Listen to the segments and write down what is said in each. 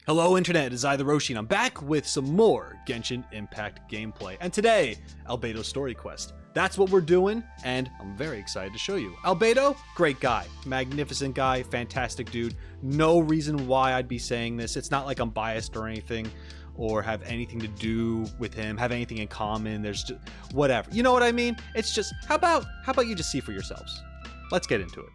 Hello Internet, it is TheRoschi and I'm back with some more Genshin Impact gameplay. And today, Albedo Story Quest. That's what we're doing, and I'm very excited to show you. Albedo, great guy, magnificent guy, fantastic dude. No reason why I'd be saying this. It's not like I'm biased or anything, or have anything to do with him, have anything in common. There's just, whatever. You know what I mean? It's just, how about you just see for yourselves? Let's get into it.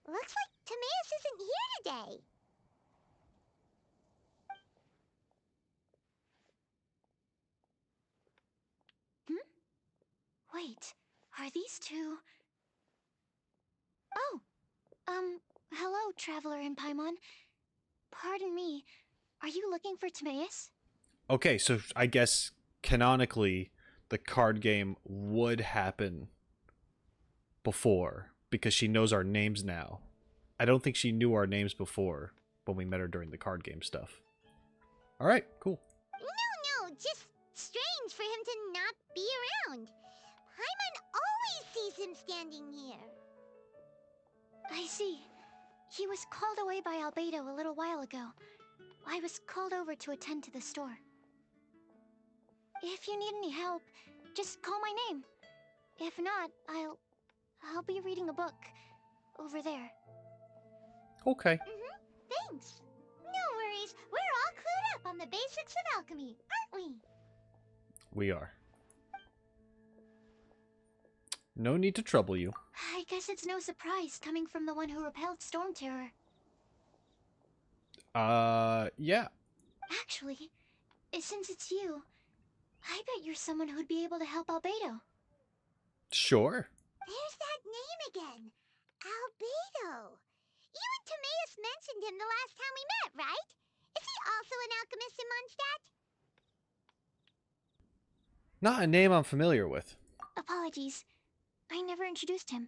Looks like Timaeus isn't here today. Wait, are these two... Oh, hello, Traveler in Paimon. Pardon me, are you looking for Timaeus? Okay, so I guess canonically the card game would happen before because she knows our names now. I don't think she knew our names before when we met her during the card game stuff. All right, cool. No, just strange for him to not be around. Paimon always sees him standing here. I see. He was called away by Albedo a little while ago. I was called over to attend to the store. If you need any help, just call my name. If not, I'll be reading a book over there. Okay. Thanks. No worries, we're all clued up on the basics of alchemy, aren't we? We are. No need to trouble you. I guess it's no surprise coming from the one who repelled Storm Terror. Yeah. Actually, since it's you, I bet you're someone who'd be able to help Albedo. Sure. There's that name again. Albedo. You and Timaeus mentioned him the last time we met, right? Is he also an alchemist in Mondstadt? Not a name I'm familiar with. Apologies. I never introduced him.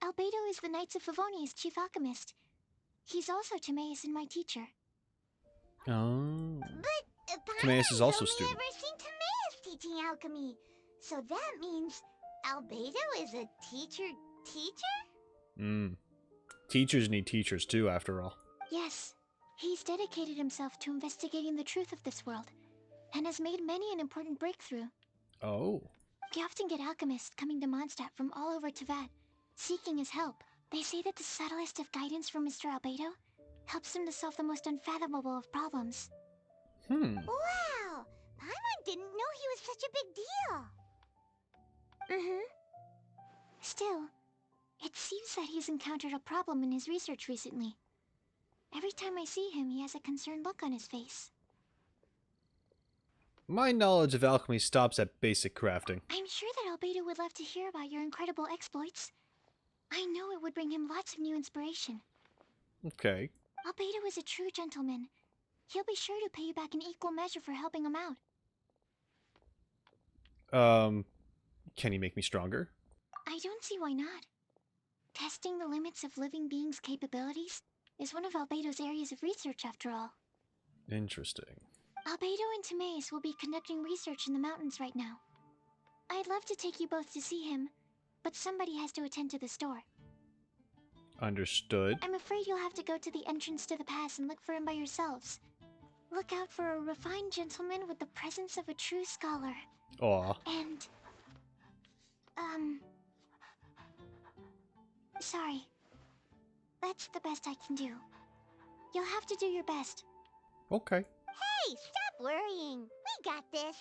Albedo is the Knights of Favonia's chief alchemist. He's also Timaeus and my teacher. Oh. But Timaeus is also a I've student. only ever seen Timaeus teaching alchemy. So that means Albedo is a teacher? Teachers need teachers too, after all. Yes, he's dedicated himself to investigating the truth of this world, and has made many an important breakthrough. Oh. We often get alchemists coming to Mondstadt from all over Teyvat, seeking his help. They say that the subtlest of guidance from Mr. Albedo helps him to solve the most unfathomable of problems. Wow! Paimon didn't know he was such a big deal. Still, it seems that he's encountered a problem in his research recently. Every time I see him, he has a concerned look on his face. My knowledge of alchemy stops at basic crafting. I'm sure that Albedo would love to hear about your incredible exploits. I know it would bring him lots of new inspiration. Okay. Albedo is a true gentleman. He'll be sure to pay you back in equal measure for helping him out. Can he make me stronger? I don't see why not. Testing the limits of living beings' capabilities is one of Albedo's areas of research, after all. Interesting. Albedo and Timaeus will be conducting research in the mountains right now. I'd love to take you both to see him, but somebody has to attend to the store. Understood. I'm afraid you'll have to go to the entrance to the pass and look for him by yourselves. Look out for a refined gentleman with the presence of a true scholar. Aw. And... sorry. That's the best I can do. You'll have to do your best. Okay. Hey, stop worrying. We got this.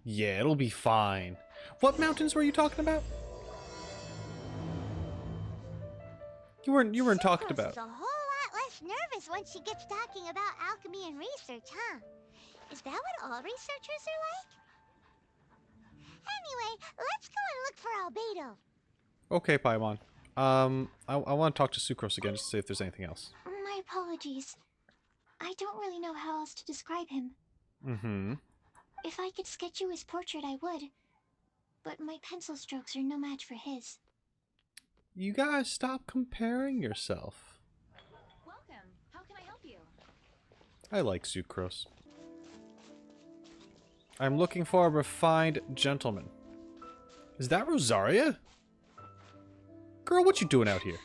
Yeah, it'll be fine. What mountains were you talking about? You weren't talking Sucrose about. is a whole lot less nervous once she gets talking about alchemy and research, huh? Is that what all researchers are like? Anyway, let's go and look for Albedo. Okay, Paimon. I want to talk to Sucrose again just to see if there's anything else. My apologies. I don't really know how else to describe him. If I could sketch you his portrait, I would. But my pencil strokes are no match for his. You guys stop comparing yourself. Welcome. How can I help you? I like Sucrose. I'm looking for a refined gentleman. Is that Rosaria? Girl, what you doing out here?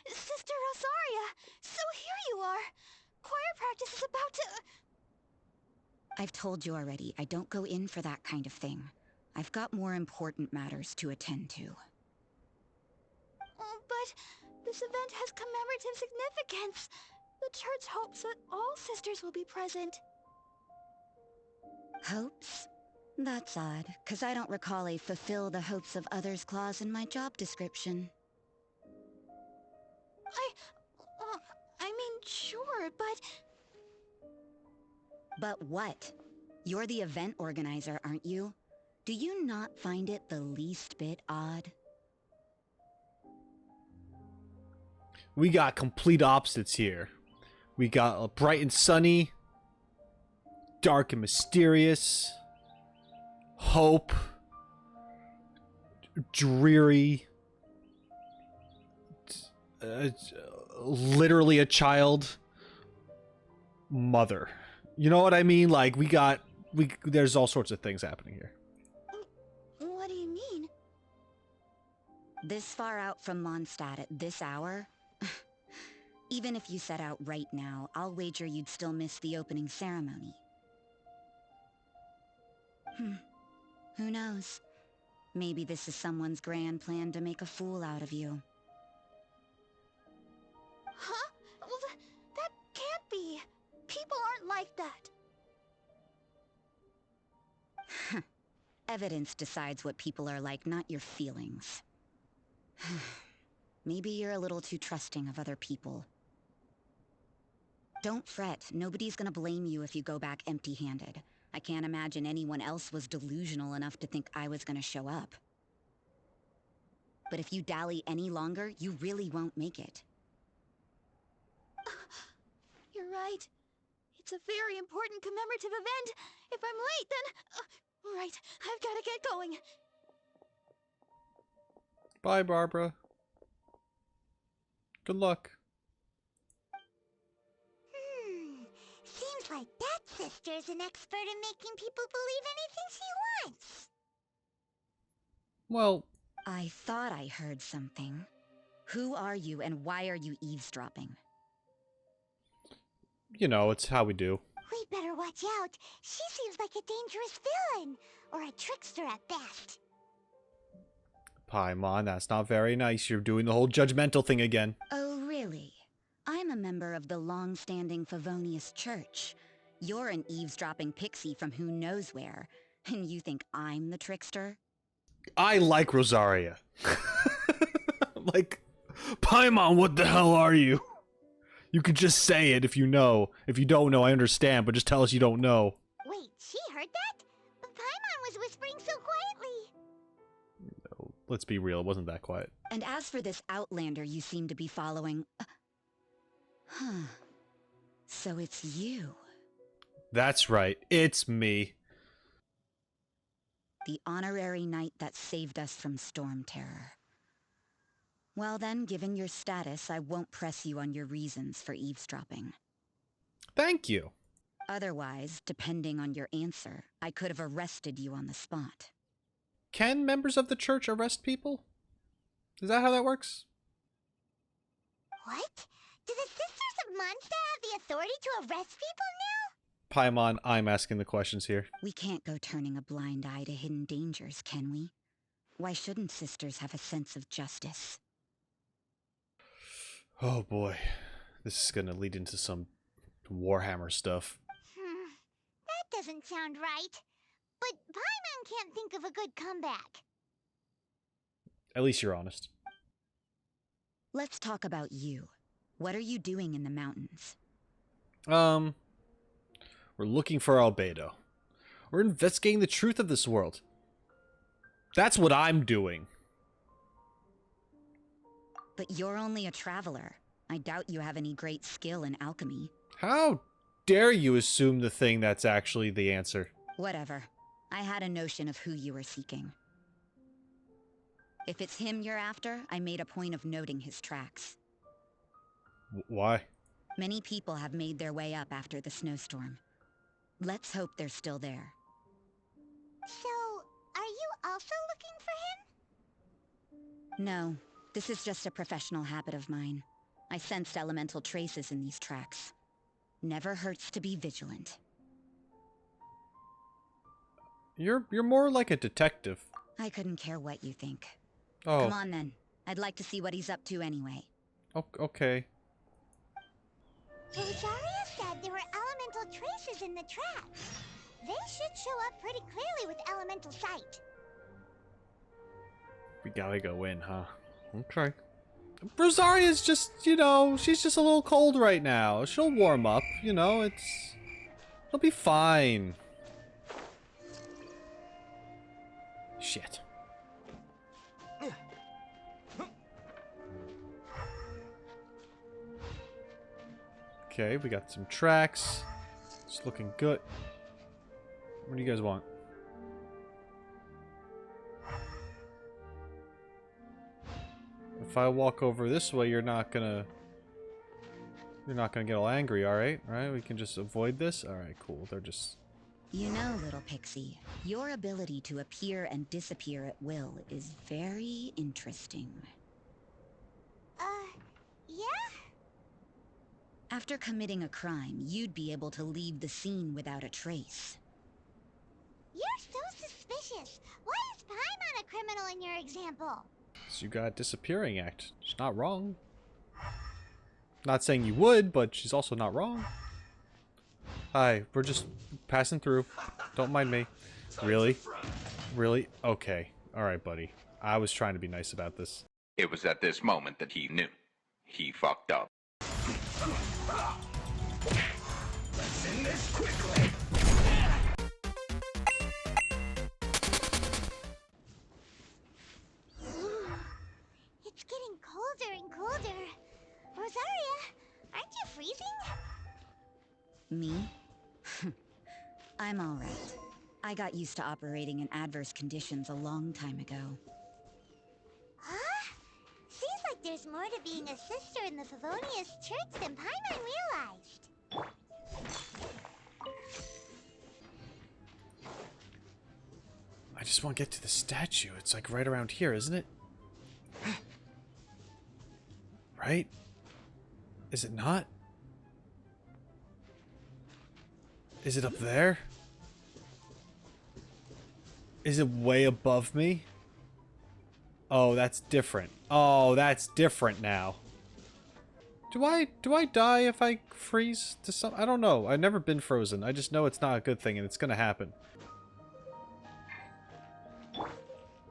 Sister Rosaria! So here you are! Choir practice is about to... I've told you already, I don't go in for that kind of thing. I've got more important matters to attend to. Oh, but this event has commemorative significance. The church hopes that all sisters will be present. Hopes? That's odd, because I don't recall a fulfill the hopes of others clause in my job description. I mean, sure, but... But what? You're the event organizer, aren't you? Do you not find it the least bit odd? We got complete opposites here. We got a bright and sunny, dark and mysterious, hope, dreary, literally a child, mother. You know what I mean? Like, there's all sorts of things happening here. What do you mean? This far out from Mondstadt at this hour? Even if you set out right now, I'll wager you'd still miss the opening ceremony. Who knows? Maybe this is someone's grand plan to make a fool out of you. Huh? Well, that can't be. People aren't like that. Evidence decides what people are like, not your feelings. Maybe you're a little too trusting of other people. Don't fret, nobody's gonna blame you if you go back empty-handed. I can't imagine anyone else was delusional enough to think I was gonna show up. But if you dally any longer, you really won't make it. You're right. It's a very important commemorative event. If I'm late, then... right, I've gotta get going. Bye, Barbara. Good luck. Seems like that sister's an expert in making people believe anything she wants. Well, I thought I heard something. Who are you and why are you eavesdropping? you know, it's how we do. We better watch out. She seems like a dangerous villain. Or a trickster at best. Paimon, that's not very nice. You're doing the whole judgmental thing again. Oh, really? I'm a member of the long-standing Favonius Church. You're an eavesdropping pixie from who knows where, and you think I'm the trickster? I like Rosaria. Like, Paimon, what the hell are you? You could just say it if you know. If you don't know, I understand, but just tell us you don't know. Wait, she heard that? But Paimon was whispering so quietly. No, let's be real, it wasn't that quiet. And as for this outlander you seem to be following... So it's you. That's right, it's me. The honorary knight that saved us from storm terror. Well then, given your status, I won't press you on your reasons for eavesdropping. Thank you. Otherwise, depending on your answer, I could have arrested you on the spot. Can members of the church arrest people? Is that how that works? What? Do the Sisters of Mondstadt have the authority to arrest people now? Paimon, I'm asking the questions here. We can't go turning a blind eye to hidden dangers, can we? Why shouldn't sisters have a sense of justice? Oh boy, this is gonna lead into some Warhammer stuff. That doesn't sound right. But Paimon can't think of a good comeback. At least you're honest. Let's talk about you. What are you doing in the mountains? We're looking for Albedo. We're investigating the truth of this world. That's what I'm doing. But you're only a traveler. I doubt you have any great skill in alchemy. How dare you assume the thing that's actually the answer? Whatever. I had a notion of who you were seeking. If it's him you're after, I made a point of noting his tracks. Why? Many people have made their way up after the snowstorm. Let's hope they're still there. So, are you also looking for him? No, This is just a professional habit of mine. I sensed elemental traces in these tracks. Never hurts to be vigilant. You're more like a detective. I couldn't care what you think. Oh. Come on then. I'd like to see what he's up to anyway. Okay. Rosaria said there were elemental traces in the tracks. They should show up pretty clearly with elemental sight. We gotta go in, huh? Okay. Rosaria's just, you know, she's just a little cold right now. She'll warm up, you know, it'll be fine. Shit. Okay, we got some tracks. It's looking good. What do you guys want? If I walk over this way, you're not gonna get all angry, alright? Alright, we can just avoid this? Alright, cool. They're just... You know, little pixie, your ability to appear and disappear at will is very interesting. Yeah? After committing a crime, you'd be able to leave the scene without a trace. You're so suspicious. Why is Paimon a criminal in your example? So you got disappearing act. She's not wrong. Not saying you would, but she's also not wrong. Hi, we're just passing through. Don't mind me. Really? Really? Okay. Alright, buddy. I was trying to be nice about this. It was at this moment that he knew. He fucked up. Let's end this quickly. It's getting colder and colder. Rosaria, aren't you freezing? Me? I'm alright. I got used to operating in adverse conditions a long time ago. Huh? Seems like there's more to being a sister in the Favonius Church than Paimon realized. I just want to get to the statue. It's like right around here, isn't it? Right? Is it not? Is it up there? Is it way above me? Oh, that's different. Oh, that's different now. Do I die if I freeze to some? I don't know. I've never been frozen. I just know it's not a good thing and it's gonna happen.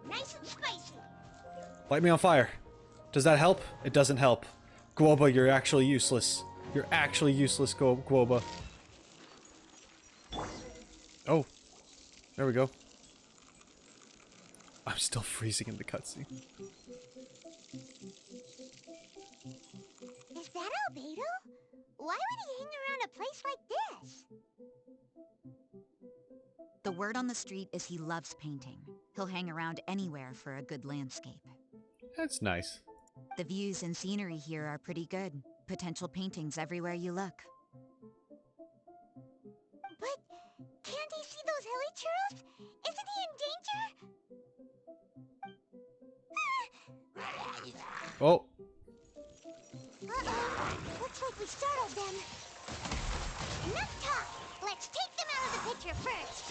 Nice and spicy. Light me on fire. Does that help? It doesn't help. Guoba, you're actually useless. You're actually useless, Guoba. Oh. There we go. I'm still freezing in the cutscene. Is that Albedo? Why would he hang around a place like this? The word on the street is he loves painting. He'll hang around anywhere for a good landscape. That's nice. The views and scenery here are pretty good. Potential paintings everywhere you look. But can't he see those hilly churros? Isn't he in danger? Oh. Uh-oh. Looks like we startled them. Enough talk. Let's take them out of the picture first.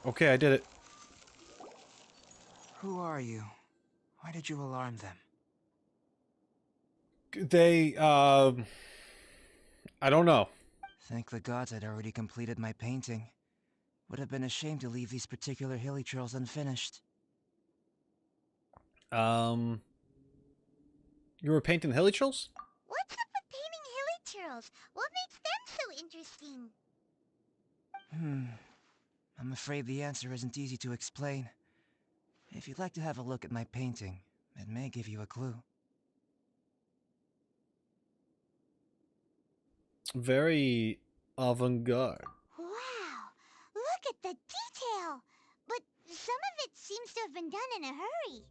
Okay, I did it. Who are you? Why did you alarm them? They, I don't know. Thank the gods I'd already completed my painting. Would have been a shame to leave these particular hilly churls unfinished. You were painting the hilly churls? What's up with painting hilly churls? What makes them so interesting? I'm afraid the answer isn't easy to explain. If you'd like to have a look at my painting, it may give you a clue. Very avant-garde. Wow, look at the detail! But some of it seems to have been done in a hurry.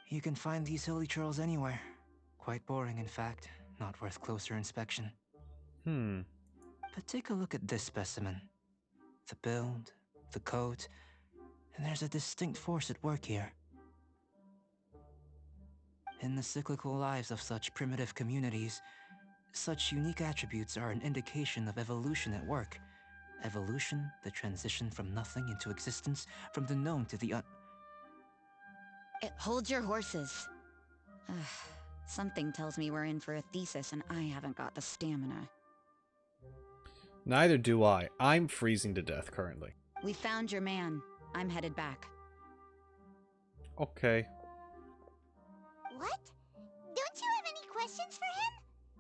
You can find these hilly churls anywhere. Quite boring, in fact. Not worth closer inspection. But take a look at this specimen. The build, the coat, and there's a distinct force at work here. In the cyclical lives of such primitive communities, such unique attributes are an indication of evolution at work. Evolution, the transition from nothing into existence, from the known to the Hold your horses. Ugh, something tells me we're in for a thesis and I haven't got the stamina. Neither do I. I'm freezing to death currently. We found your man. I'm headed back. Okay. What? Don't you have any questions for him?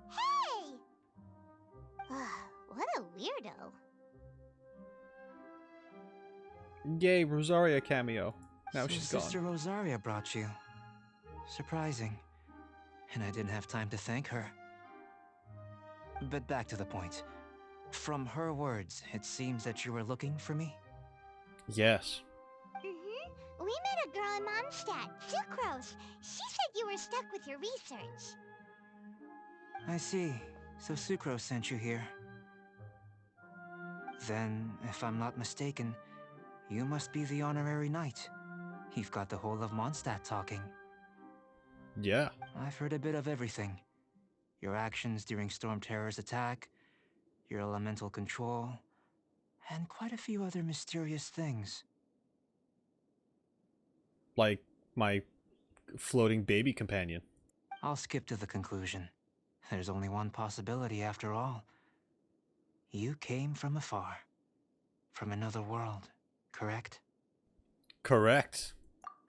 Hey! What a weirdo. Yay, Rosaria cameo. Now So she's Sister gone. Rosaria brought you. Surprising. And I didn't have time to thank her. But back to the point. From her words, it seems that you were looking for me? Yes. We met a girl in Mondstadt, Sucrose. She said you were stuck with your research. I see. So Sucrose sent you here. Then, if I'm not mistaken, you must be the honorary knight. You've got the whole of Mondstadt talking. Yeah. I've heard a bit of everything. Your actions during Storm Terror's attack, your elemental control, and quite a few other mysterious things. Like my floating baby companion. I'll skip to the conclusion. There's only one possibility after all. You came from afar. From another world, correct? Correct.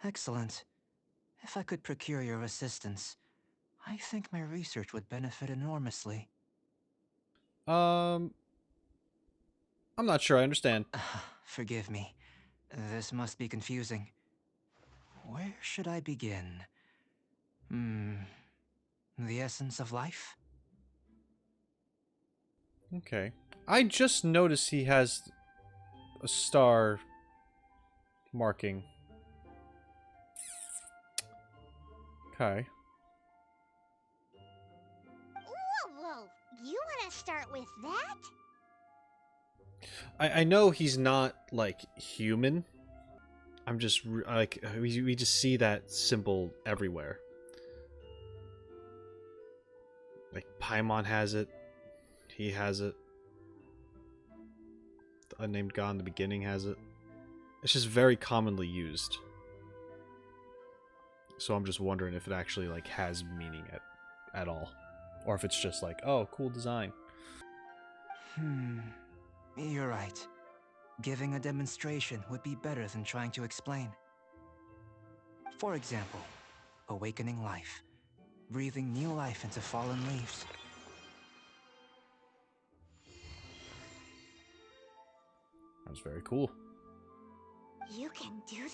Excellent. If I could procure your assistance, I think my research would benefit enormously. I'm not sure I understand. Forgive me. This must be confusing. Where should I begin? The essence of life? Okay. I just noticed he has a star marking. Okay. Whoa. You want to start with that? I know he's not, like, human. I'm just, like, we just see that symbol everywhere. Like, Paimon has it. He has it. The unnamed god in the beginning has it. It's just very commonly used. So I'm just wondering if it actually, like, has meaning at all. Or if it's just like, oh, cool design. You're right. Giving a demonstration would be better than trying to explain. For example, awakening life. Breathing new life into fallen leaves. That's very cool. You can do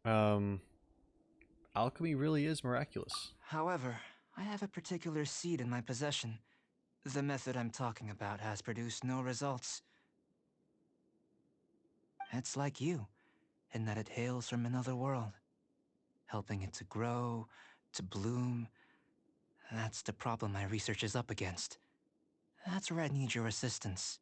that? Alchemy really is miraculous. However, I have a particular seed in my possession. The method I'm talking about has produced no results. It's like you, in that it hails from another world. Helping it to grow, to bloom. That's the problem my research is up against. That's where I need your assistance.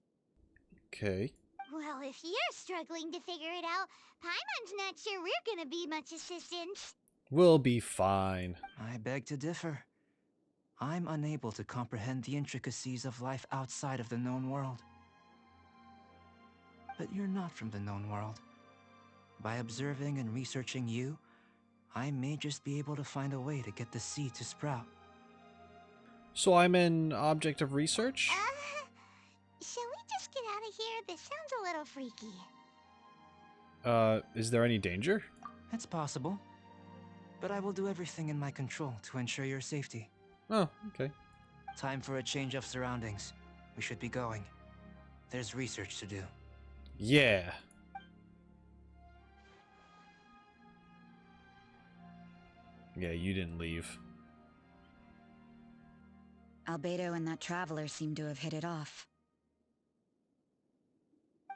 Okay. Well, if you're struggling to figure it out, Paimon's not sure we're gonna be much assistance. We'll be fine. I beg to differ. I'm unable to comprehend the intricacies of life outside of the known world. But you're not from the known world. By observing and researching you, I may just be able to find a way to get the seed to sprout. So I'm an object of research? Shall we just get out of here? This sounds a little freaky. Is there any danger? It's possible. But I will do everything in my control to ensure your safety. Oh, okay. Time for a change of surroundings. We should be going. There's research to do. Yeah. Yeah, you didn't leave. Albedo and that traveler seem to have hit it off.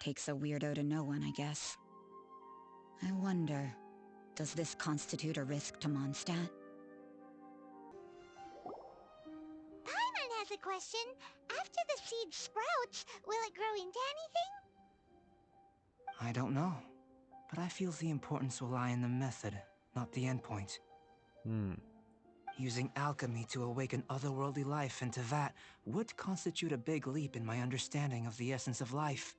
Takes a weirdo to know one, I guess. I wonder, does this constitute a risk to Mondstadt? Paimon has a question. After the seed sprouts, will it grow into anything? I don't know. But I feel the importance will lie in the method, not the endpoint. Using alchemy to awaken otherworldly life into that would constitute a big leap in my understanding of the essence of life.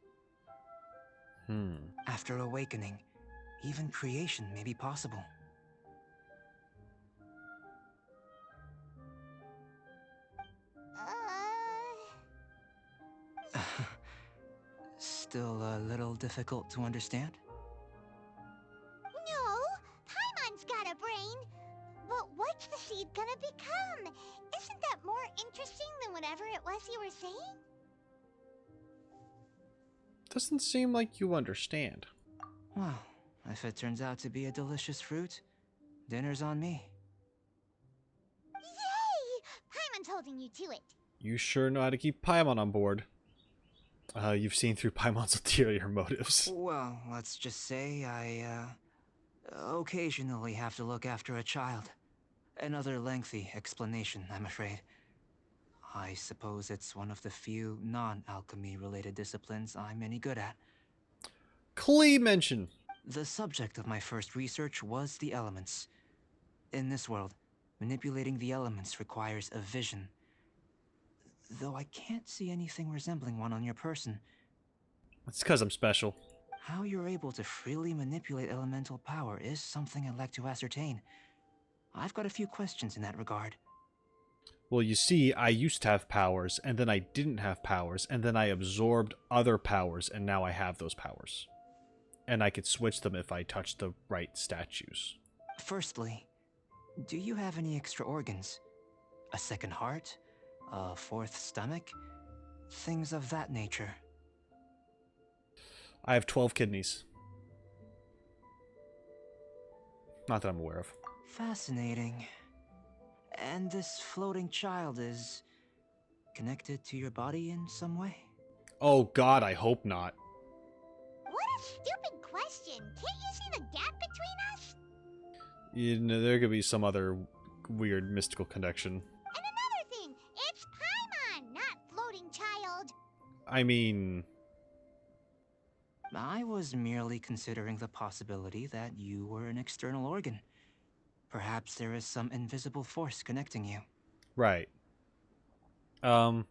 After awakening, even creation may be possible. Still a little difficult to understand? No, Paimon's got a brain. But what's the seed gonna become? Isn't that more interesting than whatever it was you were saying? Doesn't seem like you understand. Well, if it turns out to be a delicious fruit, dinner's on me. Yay! Paimon's holding you to it. You sure know how to keep Paimon on board. You've seen through Paimon's ulterior motives. Well, let's just say I, occasionally have to look after a child. Another lengthy explanation, I'm afraid. I suppose it's one of the few non-alchemy related disciplines I'm any good at. Klee mention. The subject of my first research was the elements. In this world, manipulating the elements requires a vision. Though I can't see anything resembling one on your person. It's because I'm special. How you're able to freely manipulate elemental power is something I'd like to ascertain. I've got a few questions in that regard. Well, you see, I used to have powers, and then I didn't have powers, and then I absorbed other powers, and now I have those powers. And I could switch them if I touched the right statues. Firstly, do you have any extra organs? A second heart? A fourth stomach? Things of that nature. I have 12 kidneys. Not that I'm aware of. Fascinating. And this floating child is connected to your body in some way? Oh god, I hope not. What a stupid question. Can't you see the gap between us? You know, there could be some other weird mystical connection. And another thing, it's Paimon, not floating child. I mean... I was merely considering the possibility that you were an external organ. Perhaps there is some invisible force connecting you. Right. I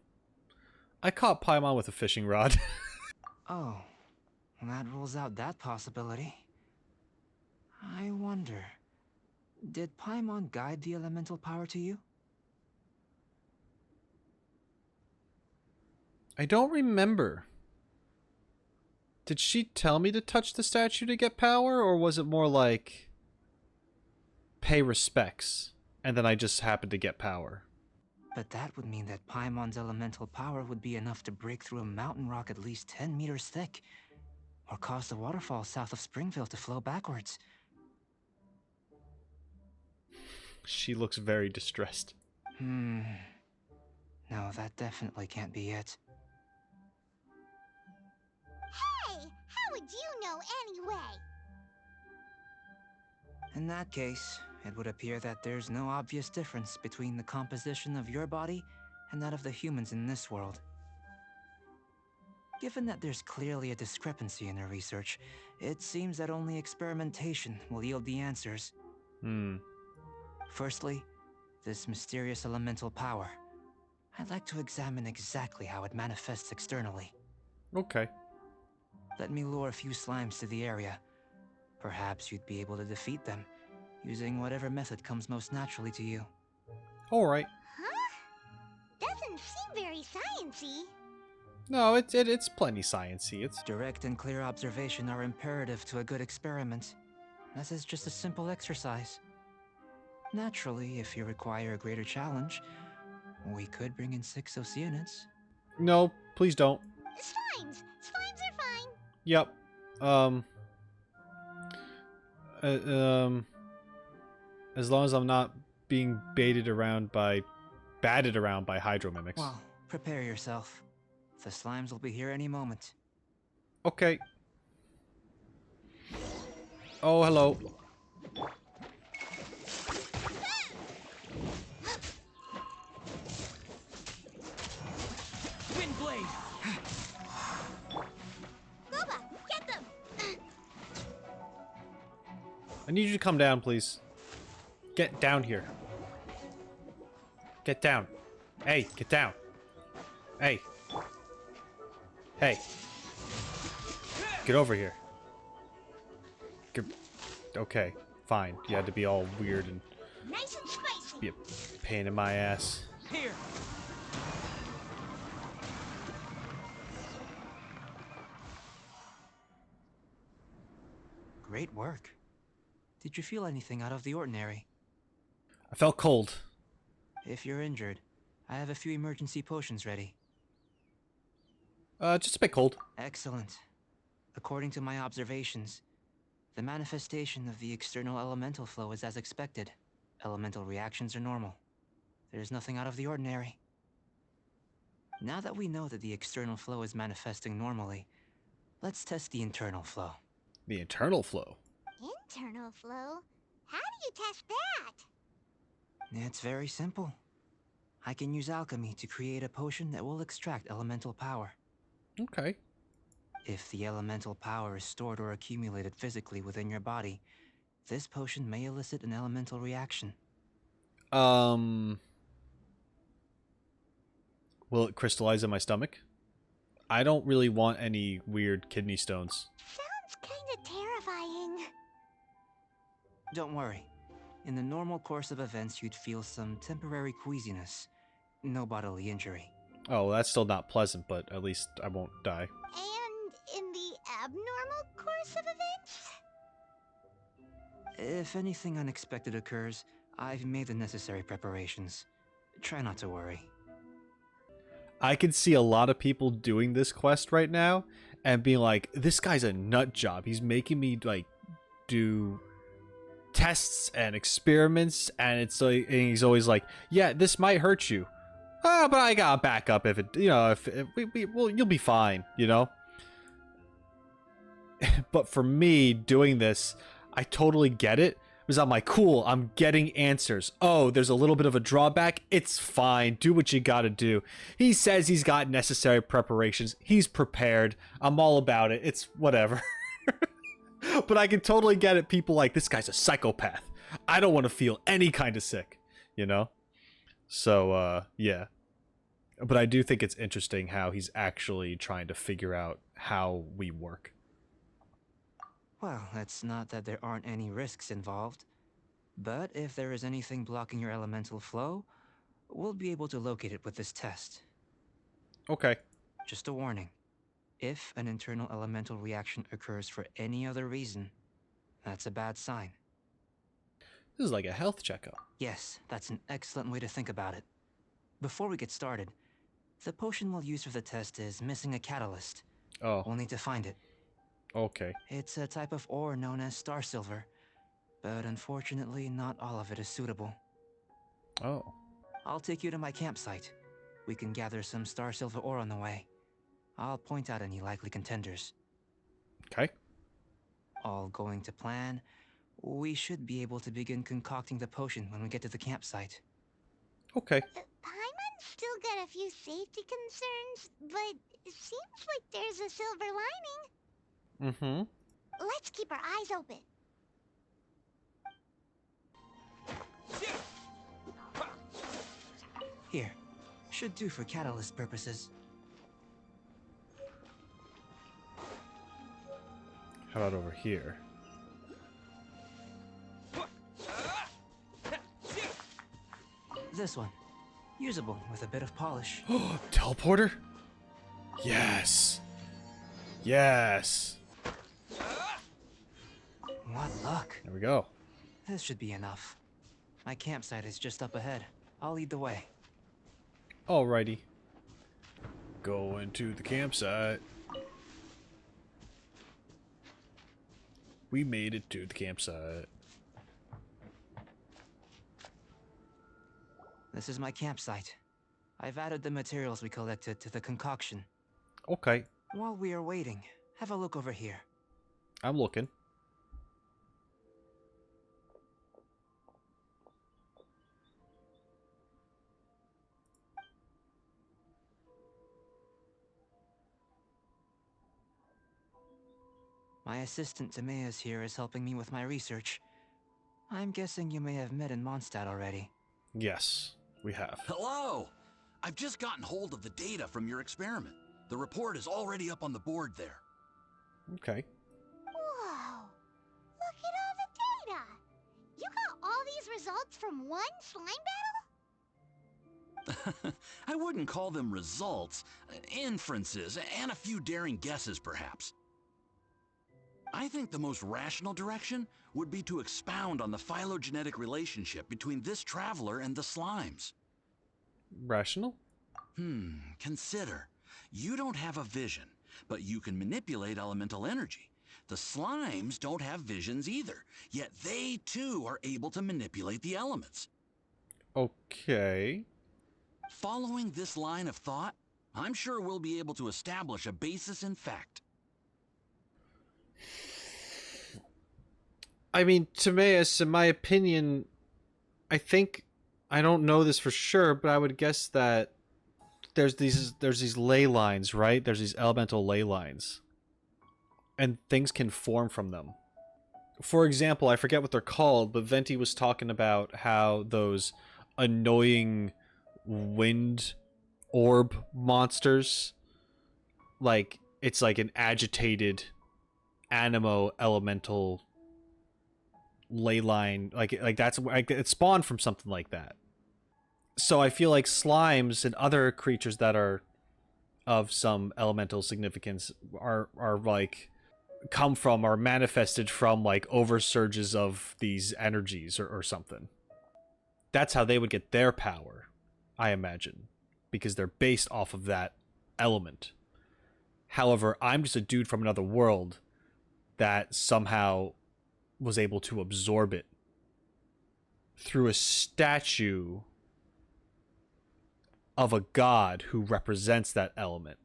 caught Paimon with a fishing rod. Oh, that rules out that possibility. I wonder, did Paimon guide the elemental power to you? I don't remember. Did she tell me to touch the statue to get power, or was it more like pay respects, and then I just happened to get power? But that would mean that Paimon's elemental power would be enough to break through a mountain rock at least 10 meters thick, or cause the waterfall south of Springville to flow backwards. She looks very distressed. No, that definitely can't be it. Hey, how would you know anyway? In that case, it would appear that there's no obvious difference between the composition of your body and that of the humans in this world. Given that there's clearly a discrepancy in their research, it seems that only experimentation will yield the answers. Firstly, this mysterious elemental power. I'd like to examine exactly how it manifests externally. Okay. Let me lure a few slimes to the area. Perhaps you'd be able to defeat them, using whatever method comes most naturally to you. Alright. Huh? Doesn't seem very sciencey. No, it's plenty sciencey. It's Direct and clear observation are imperative to a good experiment. This is just a simple exercise. Naturally, if you require a greater challenge, we could bring in 6 Oceanids. No, please don't. Slimes! Slimes are fine. Yep. As long as I'm not being batted around by hydromimics. Well, prepare yourself. The slimes will be here any moment. Okay. Oh, hello. Windblade! Boba, get them! I need you to come down, please. Get down here. Get down. Hey, get down. Hey. Hey. Get over here. Okay, fine. You had to be all weird and Nice and spicy. be a pain in my ass. Here. Great work. Did you feel anything out of the ordinary? I felt cold. If you're injured, I have a few emergency potions ready. Just a bit cold. Excellent. According to my observations, the manifestation of the external elemental flow is as expected. Elemental reactions are normal. There's nothing out of the ordinary. Now that we know that the external flow is manifesting normally, let's test the internal flow. The internal flow. Internal flow? How do you test that? It's very simple. I can use alchemy to create a potion that will extract elemental power. Okay. If the elemental power is stored or accumulated physically within your body, this potion may elicit an elemental reaction. Will it crystallize in my stomach? I don't really want any weird kidney stones. Sounds kinda terrifying. Don't worry. In the normal course of events, you'd feel some temporary queasiness. No bodily injury. Oh, that's still not pleasant, but at least I won't die. And in the abnormal course of events? If anything unexpected occurs, I've made the necessary preparations. Try not to worry. I can see a lot of people doing this quest right now and being like, this guy's a nut job. He's making me like do tests and experiments, and it's like, and he's always like, yeah, this might hurt you. Oh, but I got a backup if it, you know, if well, you'll be fine, you know? But for me doing this, I totally get it. Because I'm like, cool, I'm getting answers. Oh, there's a little bit of a drawback. It's fine. Do what you gotta do. He says he's got necessary preparations. He's prepared. I'm all about it. It's whatever. But I can totally get it. People like, this guy's a psychopath. I don't want to feel any kind of sick, you know? So, yeah. But I do think it's interesting how he's actually trying to figure out how we work. Well, it's not that there aren't any risks involved. But if there is anything blocking your elemental flow, we'll be able to locate it with this test. Okay. Just a warning. If an internal elemental reaction occurs for any other reason, that's a bad sign. This is like a health checkup. Yes, that's an excellent way to think about it. Before we get started, the potion we'll use for the test is missing a catalyst. Oh, We'll need to find it. okay. It's a type of ore known as star silver, but unfortunately not all of it is suitable. Oh. I'll take you to my campsite. We can gather some star silver ore on the way. I'll point out any likely contenders. Okay. All going to plan, we should be able to begin concocting the potion when we get to the campsite. Okay. Paimon's still got a few safety concerns, but it seems like there's a silver lining. Mm-hmm. Let's keep our eyes open. Here, should do for catalyst purposes. How about over here? This one, usable with a bit of polish. Teleporter? Yes. Yes. What luck. There we go. This should be enough. My campsite is just up ahead. I'll lead the way. Alrighty. Going to the campsite. We made it to the campsite. This is my campsite. I've added the materials we collected to the concoction. Okay. While we are waiting, have a look over here. I'm looking. My assistant Timaeus here is helping me with my research. I'm guessing you may have met in Mondstadt already. Yes, we have. Hello! I've just gotten hold of the data from your experiment. The report is already up on the board there. Okay. Whoa! Look at all the data! You got all these results from one slime battle? I wouldn't call them results, inferences, and a few daring guesses, perhaps. I think the most rational direction would be to expound on the phylogenetic relationship between this traveler and the slimes. Rational? Consider. You don't have a vision, but you can manipulate elemental energy. The slimes don't have visions either, yet they too are able to manipulate the elements. Okay. Following this line of thought, I'm sure we'll be able to establish a basis in fact. I mean, Timaeus, in my opinion, I don't know this for sure, but I would guess that there's these ley lines, right? There's these elemental ley lines. And things can form from them. For example, I forget what they're called, but Venti was talking about how those annoying wind orb monsters, like, it's like an agitated animo elemental ley line, like that's like it spawned from something like that. So I feel like slimes and other creatures that are of some elemental significance are like come from or manifested from like oversurges of these energies or something. That's how they would get their power, I imagine, because they're based off of that element. However, I'm just a dude from another world that somehow was able to absorb it through a statue of a god who represents that element.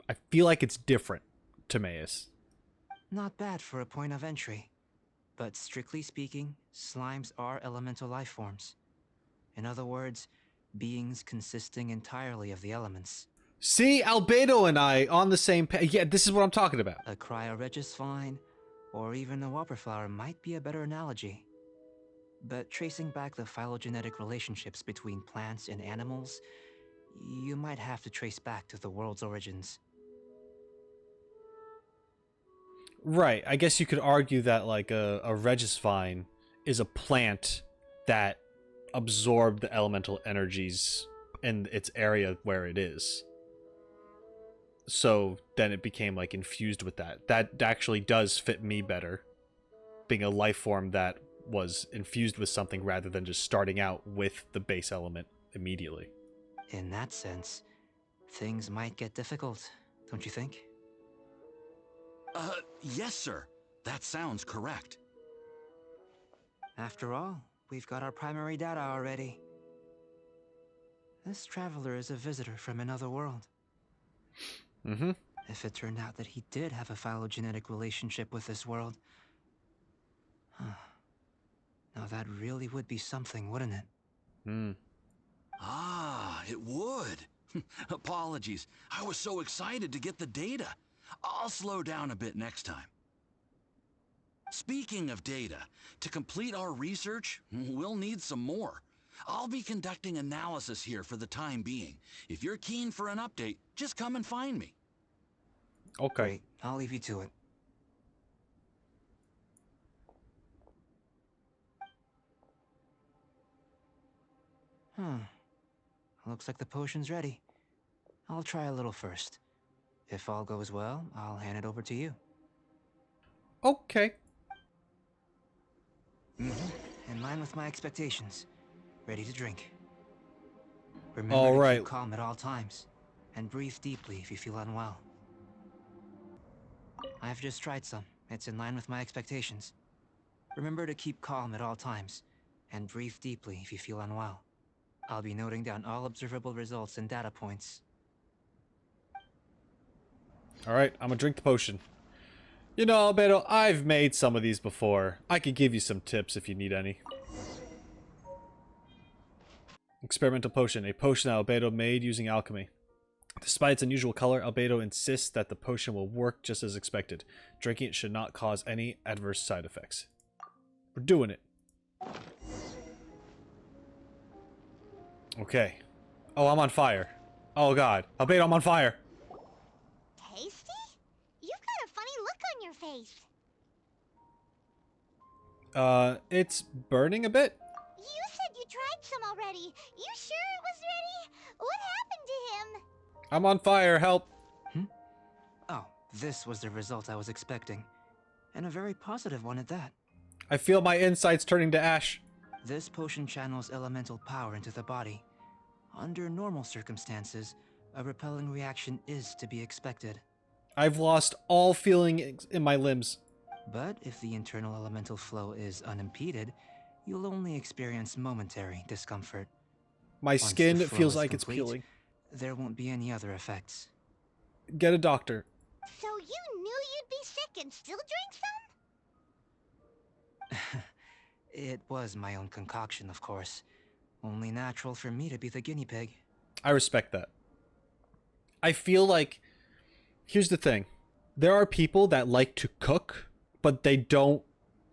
I feel like it's different, Timaeus. Not bad for a point of entry. But strictly speaking, slimes are elemental life forms. In other words, beings consisting entirely of the elements. See, Albedo and I on the same page. Yeah, this is what I'm talking about. A cryoregis vine, or even a whopper flower might be a better analogy. But tracing back the phylogenetic relationships between plants and animals, you might have to trace back to the world's origins. Right. I guess you could argue that like a Regis vine is a plant that absorbed the elemental energies in its area where it is. So then it became like infused with that. That actually does fit me better. Being a life form that was infused with something rather than just starting out with the base element immediately. In that sense, things might get difficult, don't you think? Yes, sir. That sounds correct. After all, we've got our primary data already. This traveler is a visitor from another world. Mm-hmm. If it turned out that he did have a phylogenetic relationship with this world, now that really would be something, wouldn't it? Hmm. Ah, it would. Apologies. I was so excited to get the data. I'll slow down a bit next time. Speaking of data, to complete our research, we'll need some more. I'll be conducting analysis here for the time being. If you're keen for an update, just come and find me. Okay. Great, I'll leave you to it. Looks like the potion's ready. I'll try a little first. If all goes well, I'll hand it over to you. Okay. In line with my expectations. Ready to drink. Remember All to right. keep calm at all times, and breathe deeply if you feel unwell. I've just tried some. It's in line with my expectations. Remember to keep calm at all times, and breathe deeply if you feel unwell. I'll be noting down all observable results and data points. All right, I'm gonna drink the potion. You know, Albedo, I've made some of these before. I could give you some tips if you need any. Experimental potion. A potion that Albedo made using alchemy. Despite its unusual color, Albedo insists that the potion will work just as expected. Drinking it should not cause any adverse side effects. We're doing it. Okay. Oh, I'm on fire. Oh god. Albedo, I'm on fire. Tasty? You've got a funny look on your face. It's burning a bit. You said you tried some already. You sure it was ready? What happened to him? I'm on fire, help. Oh, this was the result I was expecting. And a very positive one at that. I feel my insides turning to ash. This potion channels elemental power into the body. Under normal circumstances, a repelling reaction is to be expected. I've lost all feeling in my limbs. But if the internal elemental flow is unimpeded, you'll only experience momentary discomfort. My Once skin the flow feels is like it's complete, peeling. there won't be any other effects. Get a doctor. So you knew you'd be sick and still drank some? It was my own concoction, of course. Only natural for me to be the guinea pig. I respect that. I feel like... Here's the thing. There are people that like to cook, but they don't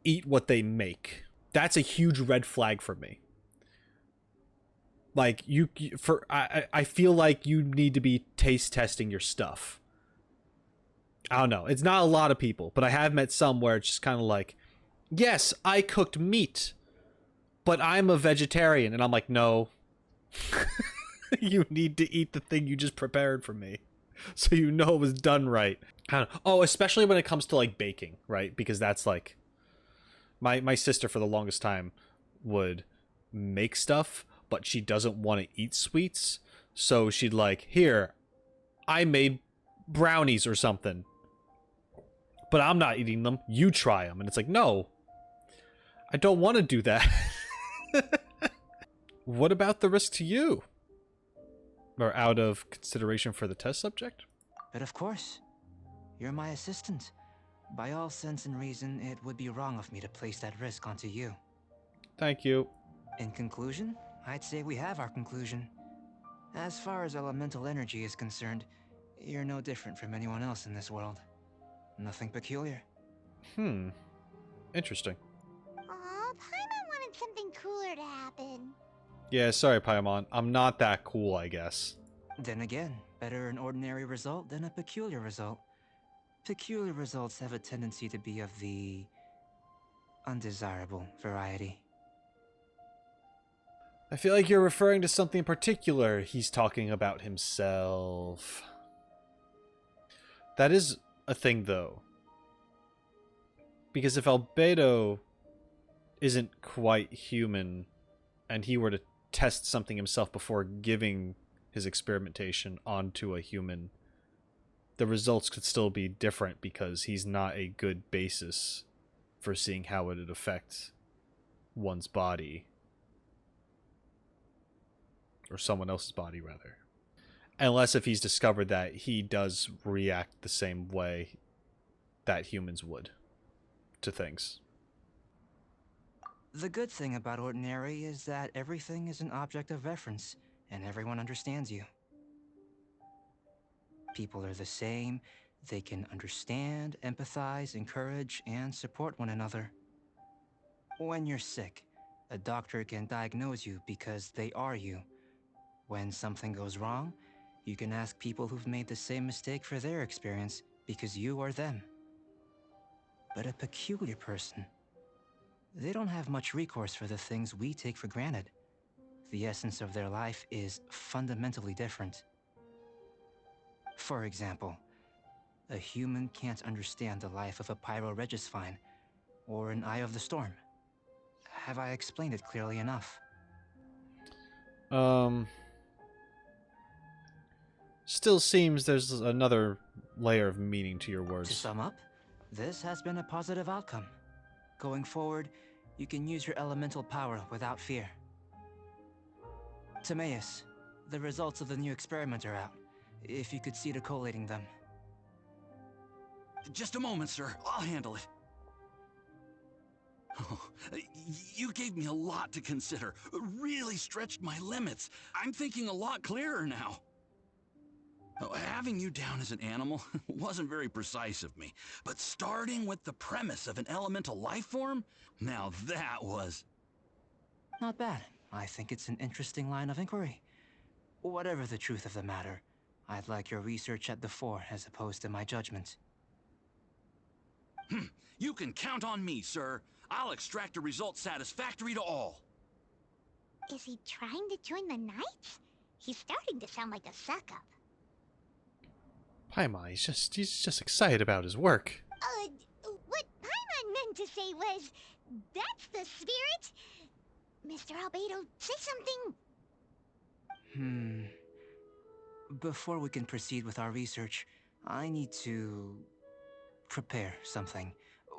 eat what they make. That's a huge red flag for me. Like, I feel like you need to be taste testing your stuff. I don't know. It's not a lot of people, but I have met some where it's just kind of like, yes, I cooked meat, but I'm a vegetarian. And I'm like, no. You need to eat the thing you just prepared for me, so you know it was done right. I don't know. Oh, especially when it comes to like baking, right? Because that's like, my sister for the longest time would make stuff, but she doesn't want to eat sweets. So she'd like, here, I made brownies or something, but I'm not eating them. You try them. And it's like, no, I don't want to do that. What about the risk to you? Or out of consideration for the test subject? But of course, you're my assistant. By all sense and reason, it would be wrong of me to place that risk onto you. Thank you. In conclusion, I'd say we have our conclusion. As far as elemental energy is concerned, you're no different from anyone else in this world. Nothing peculiar. Interesting. Aw, Paimon wanted something cooler to happen. Yeah, sorry, Paimon. I'm not that cool, I guess. Then again, better an ordinary result than a peculiar result. Peculiar results have a tendency to be of the undesirable variety. I feel like you're referring to something in particular. He's talking about himself. That is a thing, though. Because if Albedo isn't quite human, and he were to test something himself before giving his experimentation onto a human, the results could still be different because he's not a good basis for seeing how it would affect one's body. Or someone else's body, rather. Unless if he's discovered that he does react the same way that humans would to things. The good thing about Ordinary is that everything is an object of reference, and everyone understands you. People are the same. They can understand, empathize, encourage, and support one another. When you're sick, a doctor can diagnose you because they are you. When something goes wrong, you can ask people who've made the same mistake for their experience because you are them. But a peculiar person, they don't have much recourse for the things we take for granted. The essence of their life is fundamentally different. For example, a human can't understand the life of a Pyro-Regisvine or an Eye of the Storm. Have I explained it clearly enough? Still seems there's another layer of meaning to your To words. sum up, this has been a positive outcome. Going forward, you can use your elemental power without fear. Timaeus, the results of the new experiment are out. If you could see to collating them. Just a moment, sir. I'll handle it. Oh, you gave me a lot to consider. Really stretched my limits. I'm thinking a lot clearer now. Oh, having you down as an animal wasn't very precise of me, but starting with the premise of an elemental life form? Now that was... Not bad. I think it's an interesting line of inquiry. Whatever the truth of the matter, I'd like your research at the fore as opposed to my judgment. You can count on me, sir. I'll extract a result satisfactory to all. Is he trying to join the Knights? He's starting to sound like a suck-up. Paimon, he's just excited about his work. What Paimon meant to say was, that's the spirit. Mr. Albedo, say something. Before we can proceed with our research, I need to prepare something.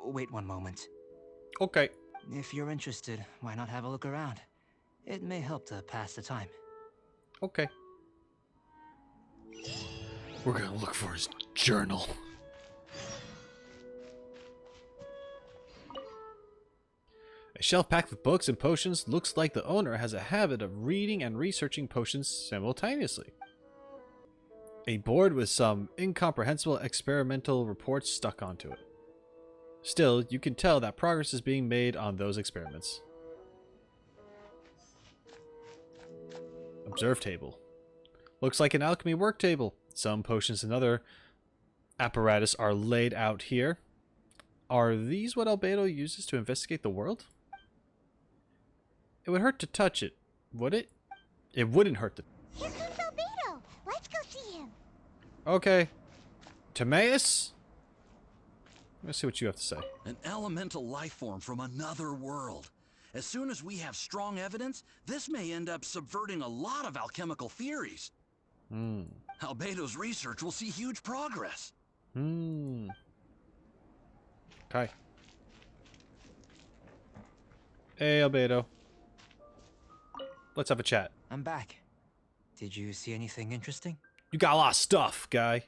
Wait one moment. Okay. If you're interested, why not have a look around? It may help to pass the time. Okay. We're gonna look for his journal. A shelf packed with books and potions. Looks like the owner has a habit of reading and researching potions simultaneously. A board with some incomprehensible experimental reports stuck onto it. Still, you can tell that progress is being made on those experiments. Observe table. Looks like an alchemy work table. Some potions and other apparatus are laid out here. Are these what Albedo uses to investigate the world? It would hurt to touch it, would it? It wouldn't hurt to... Here comes Albedo. Let's go see him. Okay. Timaeus? Let's see what you have to say. An elemental life form from another world. As soon as we have strong evidence, this may end up subverting a lot of alchemical theories. Albedo's research will see huge progress. Okay. Hey, Albedo. Let's have a chat. I'm back. Did you see anything interesting? You got a lot of stuff, guy.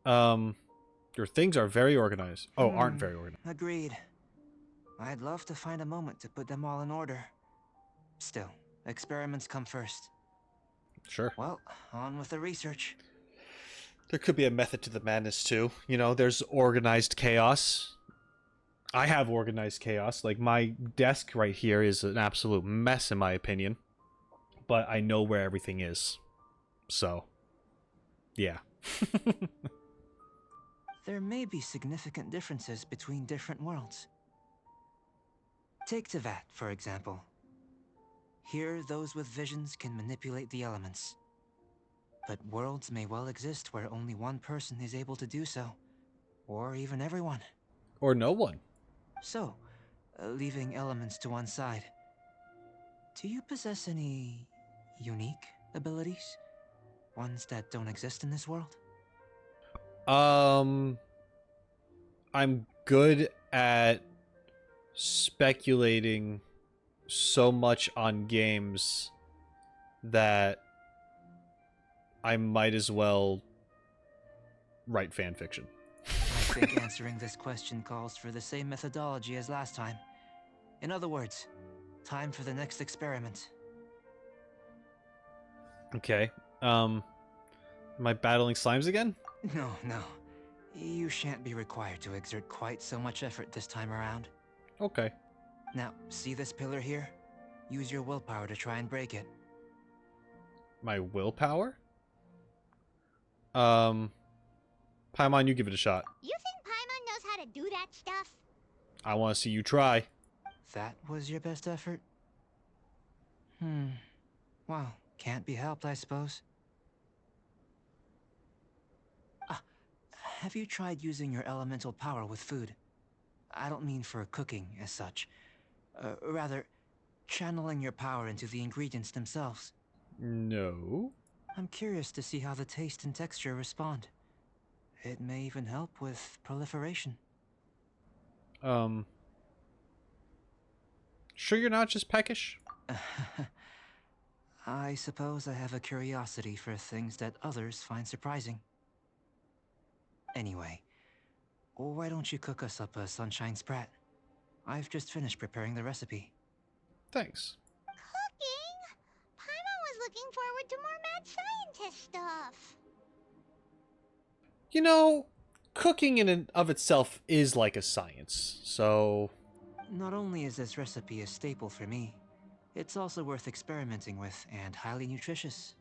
Your things are very organized. Oh, aren't very organized. Agreed. I'd love to find a moment to put them all in order. Still, experiments come first. Sure. Well, on with the research. There could be a method to the madness, too. You know, there's organized chaos. I have organized chaos. Like, my desk right here is an absolute mess, in my opinion. But I know where everything is. So, yeah. There may be significant differences between different worlds. Take Tevat, for example. Here, those with visions can manipulate the elements. But worlds may well exist where only one person is able to do so. Or even everyone. Or no one. So, leaving elements to one side, do you possess any unique abilities? Ones that don't exist in this world? I'm good at speculating so much on games that I might as well write fan fiction. I think answering this question calls for the same methodology as last time. In other words, time for the next experiment. Okay. Am I battling slimes again? No. You shan't be required to exert quite so much effort this time around. Okay. Now, see this pillar here? Use your willpower to try and break it. My willpower? Paimon, you give it a shot. You think Paimon knows how to do that stuff? I want to see you try. That was your best effort? Well, can't be helped, I suppose. Have you tried using your elemental power with food? I don't mean for cooking as such. Rather, channeling your power into the ingredients themselves. No. I'm curious to see how the taste and texture respond. It may even help with proliferation. Sure you're not just peckish? I suppose I have a curiosity for things that others find surprising. Anyway, why don't you cook us up a sunshine sprat? I've just finished preparing the recipe. Thanks. Cooking? Paimon was looking forward to more mad scientist stuff. You know, cooking in and of itself is like a science, so... Not only is this recipe a staple for me, it's also worth experimenting with and highly nutritious.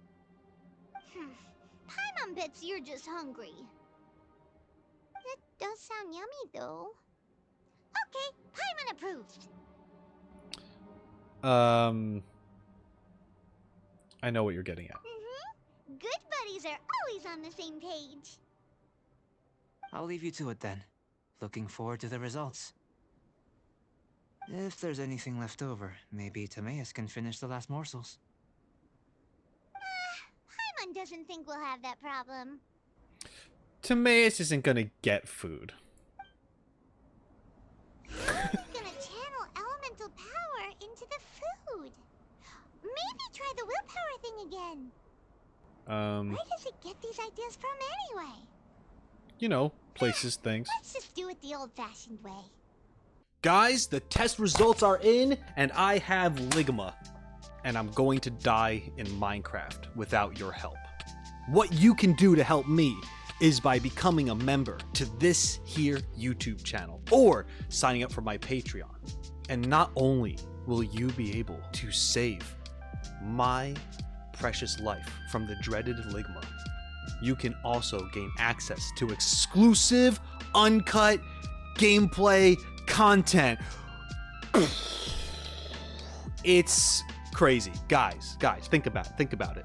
Paimon bets you're just hungry. It does sound yummy, though. Okay, Paimon approved. I know what you're getting at. Good buddies are always on the same page. I'll leave you to it then. Looking forward to the results. If there's anything left over, maybe Timaeus can finish the last morsels. Paimon doesn't think we'll have that problem. Timaeus isn't gonna get food. He's gonna channel elemental power into the food. Maybe try the willpower thing again. Where does it get these ideas from anyway? You know, places, things. Let's just do it the old-fashioned way. Guys, the test results are in, and I have Ligma. And I'm going to die in Minecraft without your help. What you can do to help me is by becoming a member to this here YouTube channel or signing up for my Patreon. And not only will you be able to save my precious life from the dreaded Ligma, you can also gain access to exclusive, uncut gameplay content. It's crazy. Guys, think about it.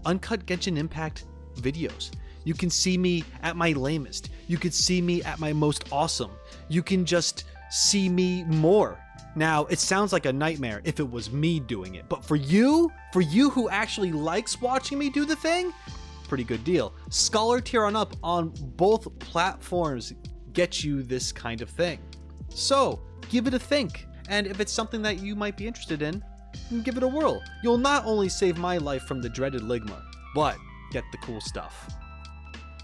Uncut Genshin Impact videos. You can see me at my lamest. You can see me at my most awesome. You can just see me more. Now, it sounds like a nightmare if it was me doing it, but for you who actually likes watching me do the thing, pretty good deal. Scholar tier on up on both platforms get you this kind of thing. So, give it a think, and if it's something that you might be interested in, give it a whirl. You'll not only save my life from the dreaded Ligma, but get the cool stuff.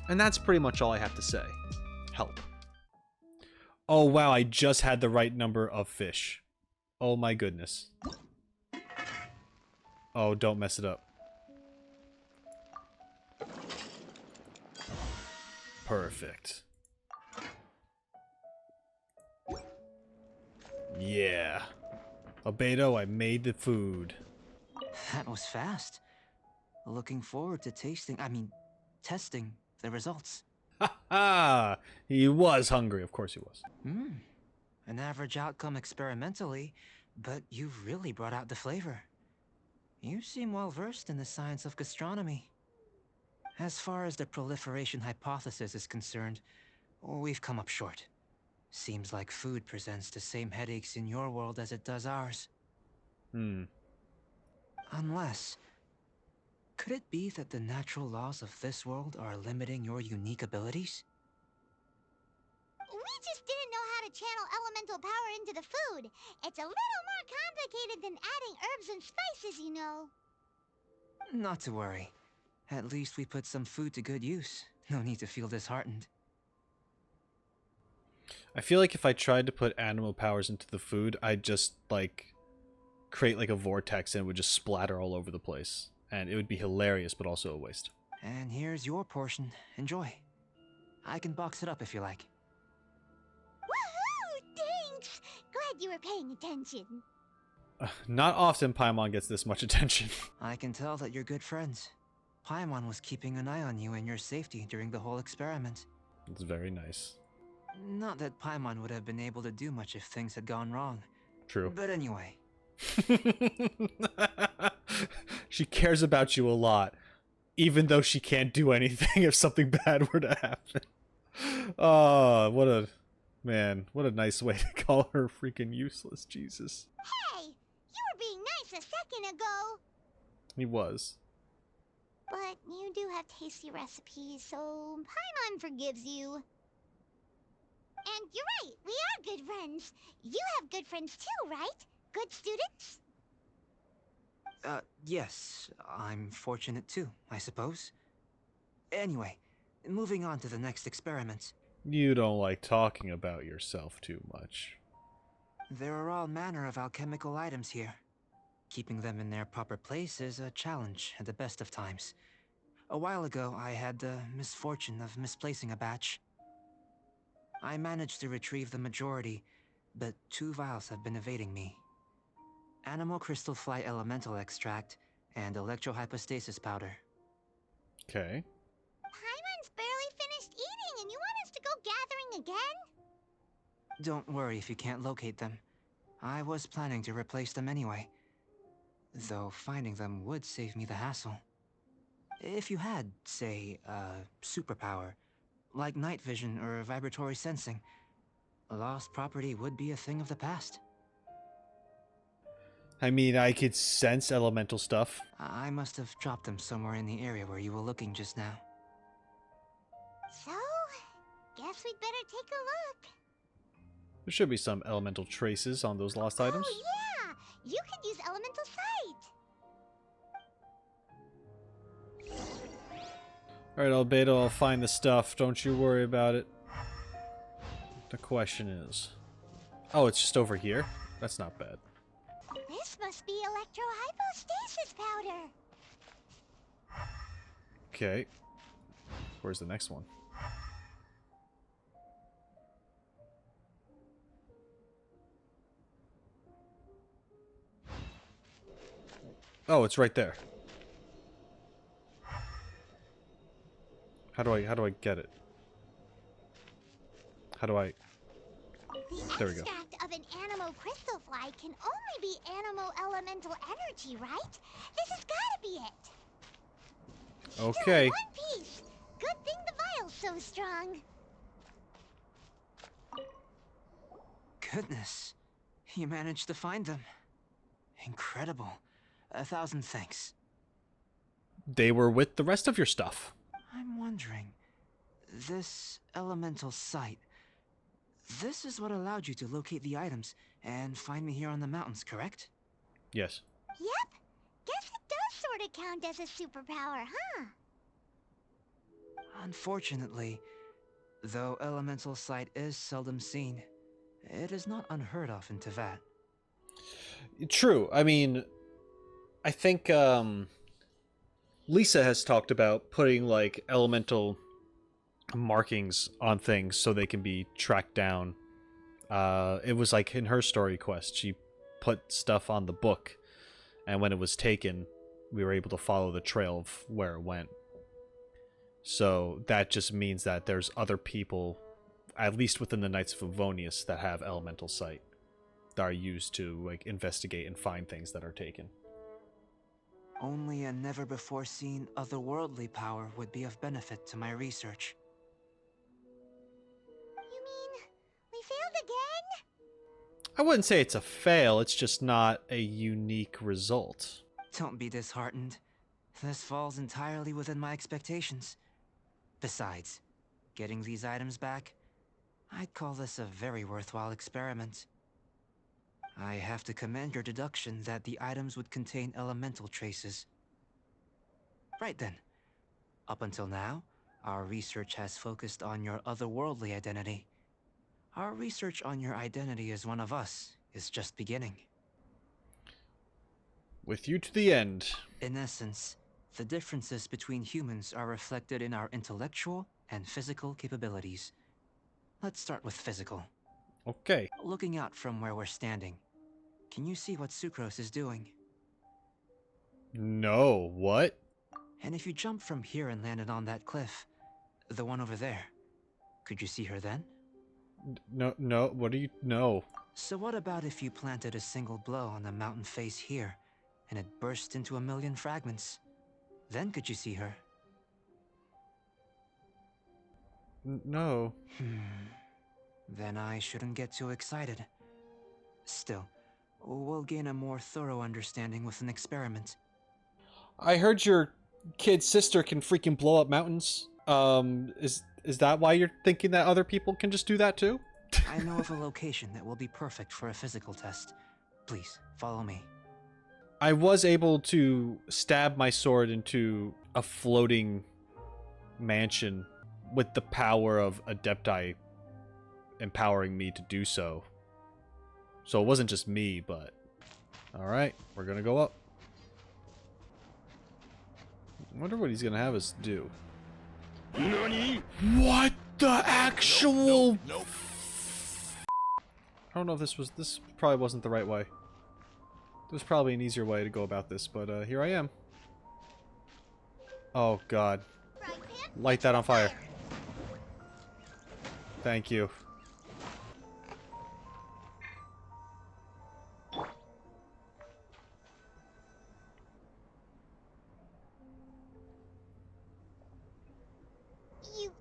And that's pretty much all I have to say. Help. Oh wow, I just had the right number of fish. Oh my goodness. Oh, don't mess it up. Perfect. Yeah. Albedo, I made the food. That was fast. Looking forward to testing the results. Ha ha! He was hungry, of course he was. An average outcome experimentally, but you've really brought out the flavor. You seem well versed in the science of gastronomy. As far as the proliferation hypothesis is concerned, we've come up short. Seems like food presents the same headaches in your world as it does ours. Unless... could it be that the natural laws of this world are limiting your unique abilities? We just didn't know how to channel elemental power into the food. It's a little more complicated than adding herbs and spices, you know. Not to worry. At least we put some food to good use. No need to feel disheartened. I feel like if I tried to put animal powers into the food, I'd just, like, create, like, a vortex and it would just splatter all over the place. And it would be hilarious, but also a waste. And here's your portion. Enjoy. I can box it up if you like. Woohoo! Thanks! Glad you were paying attention. Not often Paimon gets this much attention. I can tell that you're good friends. Paimon was keeping an eye on you and your safety during the whole experiment. It's very nice. Not that Paimon would have been able to do much if things had gone wrong. True. But anyway. She cares about you a lot, even though she can't do anything if something bad were to happen. Oh, what a nice way to call her freaking useless, Jesus. Hey, you were being nice a second ago. He was. But you do have tasty recipes, so Paimon forgives you. And you're right, we are good friends. You have good friends too, right? Good students? Yes. I'm fortunate too, I suppose. Anyway, moving on to the next experiment. You don't like talking about yourself too much. There are all manner of alchemical items here. Keeping them in their proper place is a challenge at the best of times. A while ago, I had the misfortune of misplacing a batch. I managed to retrieve the majority, but 2 vials have been evading me. Animal crystal fly elemental extract and electrohypostasis powder. Okay. Paimon's barely finished eating and you want us to go gathering again? Don't worry if you can't locate them. I was planning to replace them anyway. Though finding them would save me the hassle. If you had, say, a superpower, like night vision or vibratory sensing, lost property would be a thing of the past. I mean, I could sense elemental stuff. I must have dropped them somewhere in the area where you were looking just now. So, guess we'd better take a look. There should be some elemental traces on those lost items. Oh yeah! You could use elemental sight! Alright, Albedo, I'll find the stuff. Don't you worry about it. The question is... Oh, it's just over here? That's not bad. This must be electrohypostasis powder! Okay. Where's the next one? Oh, it's right there. How do I get it? How do I... The There we go. extract of an animo crystal fly can only be animo elemental energy, right? This has gotta be it! Okay. Still in one piece! Good thing the vial's so strong! Goodness, you managed to find them. Incredible. 1,000 thanks. They were with the rest of your stuff. I'm wondering, this elemental sight, this is what allowed you to locate the items and find me here on the mountains, correct? Yes. Yep! Guess it does sorta count as a superpower, huh? Unfortunately, though elemental sight is seldom seen, it is not unheard of in Teyvat. True. I mean, I think Lisa has talked about putting like elemental markings on things so they can be tracked down. It was like in her story quest, she put stuff on the book, and when it was taken, we were able to follow the trail of where it went. So that just means that there's other people, at least within the Knights of Favonius, that have elemental sight that are used to like investigate and find things that are taken. Only a never-before-seen otherworldly power would be of benefit to my research. You mean, we failed again? I wouldn't say it's a fail, it's just not a unique result. Don't be disheartened. This falls entirely within my expectations. Besides, getting these items back, I'd call this a very worthwhile experiment. I have to commend your deduction that the items would contain elemental traces. Right then. Up until now, our research has focused on your otherworldly identity. Our research on your identity as one of us is just beginning. With you to the end. In essence, the differences between humans are reflected in our intellectual and physical capabilities. Let's start with physical. Okay. Looking out from where we're standing, can you see what Sucrose is doing? No, what? And if you jump from here and landed on that cliff, the one over there, could you see her then? No, what do you... No. So what about if you planted a single blow on the mountain face here, and it burst into 1,000,000 fragments? Then could you see her? No. Then I shouldn't get too excited. Still, we'll gain a more thorough understanding with an experiment. I heard your kid's sister can freaking blow up mountains. Is that why you're thinking that other people can just do that too? I know of a location that will be perfect for a physical test. Please, follow me. I was able to stab my sword into a floating mansion with the power of Adepti empowering me to do so. So it wasn't just me, but... Alright, we're gonna go up. I wonder what he's gonna have us do. What the actual? Nope. I don't know if this probably wasn't the right way. There's probably an easier way to go about this, but here I am. Oh god. Light that on fire. Thank you. You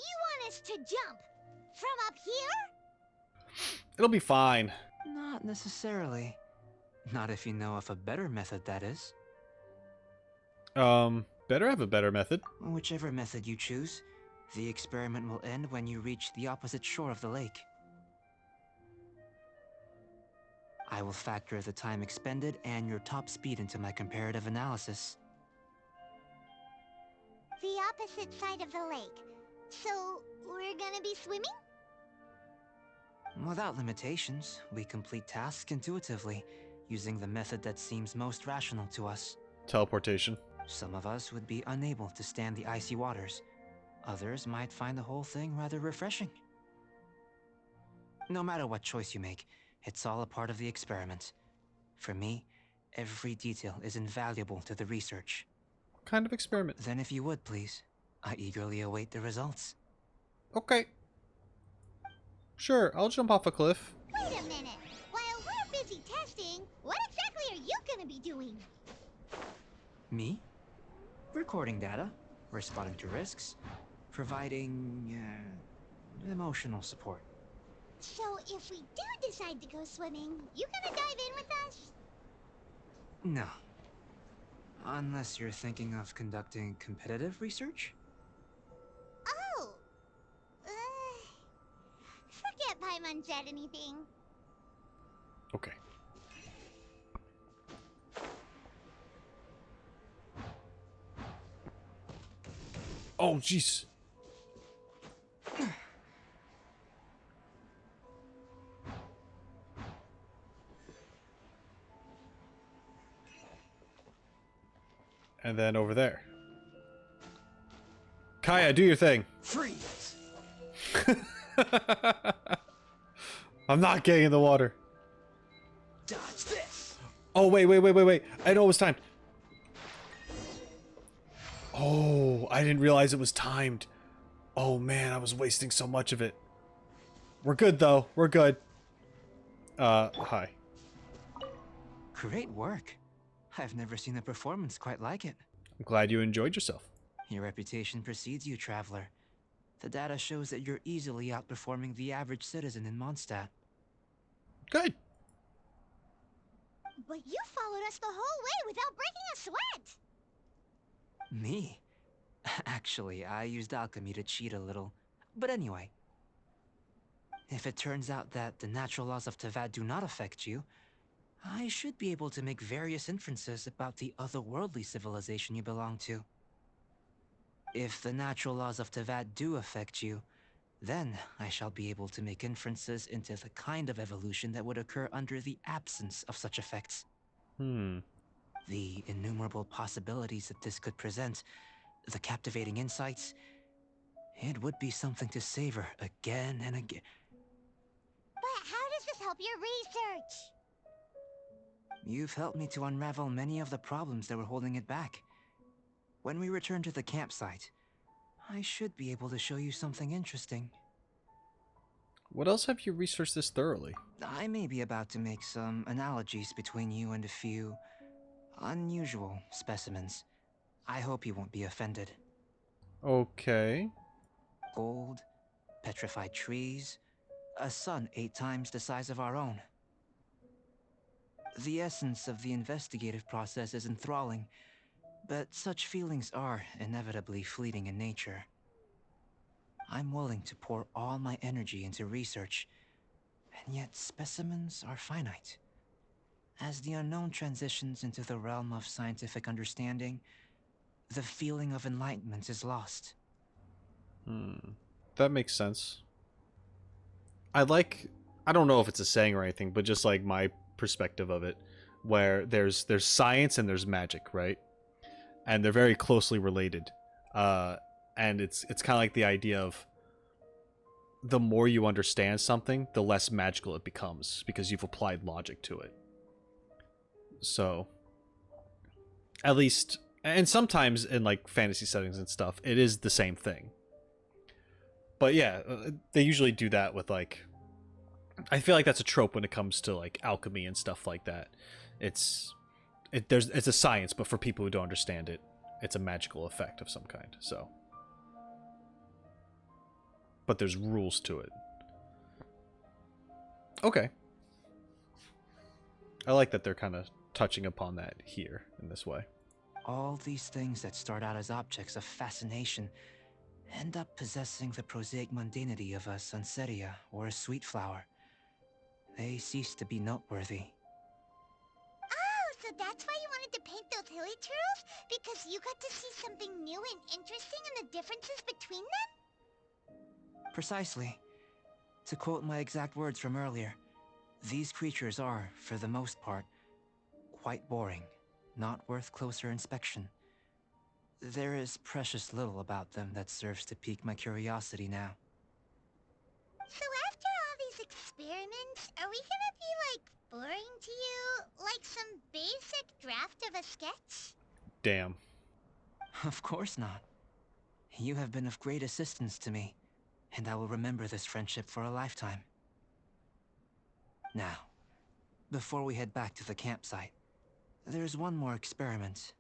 want us to jump from up here? It'll be fine. Not necessarily. Not if you know of a better method, that is. Better have a better method. Whichever method you choose, the experiment will end when you reach the opposite shore of the lake. I will factor the time expended and your top speed into my comparative analysis. The opposite side of the lake. So, we're gonna be swimming? Without limitations, we complete tasks intuitively, using the method that seems most rational to us. Teleportation. Some of us would be unable to stand the icy waters. Others might find the whole thing rather refreshing. No matter what choice you make, it's all a part of the experiment. For me, every detail is invaluable to the research. What kind of experiment? Then if you would, please, I eagerly await the results. Okay. Sure, I'll jump off a cliff. Wait a minute. While we're busy testing, what exactly are you gonna be doing? Me? Recording data, responding to risks, providing emotional support. So if we do decide to go swimming, you gonna dive in with us? No. Unless you're thinking of conducting competitive research? Oh. Forget Paimon said anything. Okay. Oh, jeez. And then over there. Kaya, do your thing. Freeze! I'm not getting in the water. Dodge this! Oh, wait. I know it was timed. Oh, I didn't realize it was timed. Oh, man, I was wasting so much of it. We're good, though. We're good. Hi. Great work. I've never seen a performance quite like it. I'm glad you enjoyed yourself. Your reputation precedes you, traveler. The data shows that you're easily outperforming the average citizen in Mondstadt. Good. But you followed us the whole way without breaking a sweat. Me? Actually, I used alchemy to cheat a little. But anyway. If it turns out that the natural laws of Teyvat do not affect you, I should be able to make various inferences about the otherworldly civilization you belong to. If the natural laws of Teyvat do affect you, then I shall be able to make inferences into the kind of evolution that would occur under the absence of such effects. The innumerable possibilities that this could present, the captivating insights, it would be something to savor again and again. But how does this help your research? You've helped me to unravel many of the problems that were holding it back. When we return to the campsite, I should be able to show you something interesting. What else have you researched this thoroughly? I may be about to make some analogies between you and a few unusual specimens. I hope you won't be offended. Okay. Gold, petrified trees, a sun 8 times the size of our own. The essence of the investigative process is enthralling, but such feelings are inevitably fleeting in nature. I'm willing to pour all my energy into research, and yet specimens are finite. As the unknown transitions into the realm of scientific understanding, the feeling of enlightenment is lost. That makes sense. I don't know if it's a saying or anything, but just my perspective of it, where there's science and there's magic, right? and they're very closely related. And it's kind of like the idea of the more you understand something, the less magical it becomes because you've applied logic to it. So, at least, and sometimes in like fantasy settings and stuff, it is the same thing. But yeah, they usually do that with like, I feel like that's a trope when it comes to like alchemy and stuff like that. It's a science, but for people who don't understand it, it's a magical effect of some kind. So, but there's rules to it. Okay. I like that they're kind of touching upon that here in this way. All these things that start out as objects of fascination end up possessing the prosaic mundanity of a sunsetia or a sweet flower. They cease to be noteworthy. Oh, so that's why you wanted to paint those hilly turtles? Because you got to see something new and interesting in the differences between them? Precisely. To quote my exact words from earlier, these creatures are, for the most part, quite boring, not worth closer inspection. There is precious little about them that serves to pique my curiosity now. So after all these experiments, are we gonna be, like, boring to you? Like some basic draft of a sketch? Damn. Of course not. You have been of great assistance to me, and I will remember this friendship for a lifetime. Now, before we head back to the campsite, there's one more experiment.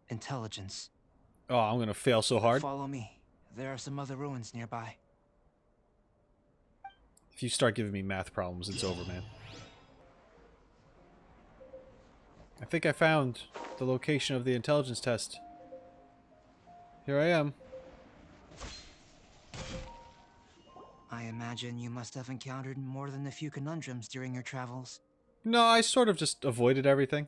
Intelligence. Oh, I'm gonna fail so hard. Follow me. There are some other ruins nearby. If you start giving me math problems, it's over, man. I think I found the location of the intelligence test. Here I am. I imagine you must have encountered more than a few conundrums during your travels. No, I sort of just avoided everything.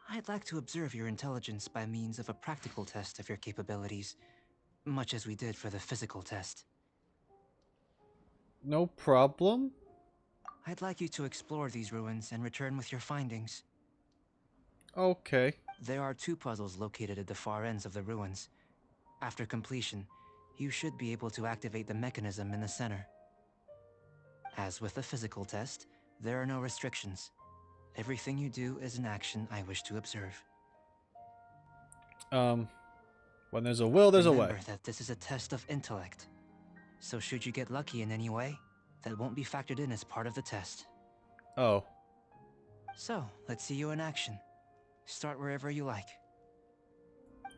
I'd like to observe your intelligence by means of a practical test of your capabilities, much as we did for the physical test. No problem. I'd like you to explore these ruins and return with your findings. Okay. There are 2 puzzles located at the far ends of the ruins. After completion, you should be able to activate the mechanism in the center. As with the physical test, there are no restrictions. Everything you do is an action I wish to observe. When there's a will, there's a way. Remember that this is a test of intellect. So should you get lucky in any way, that won't be factored in as part of the test. Oh. So, let's see you in action. Start wherever you like.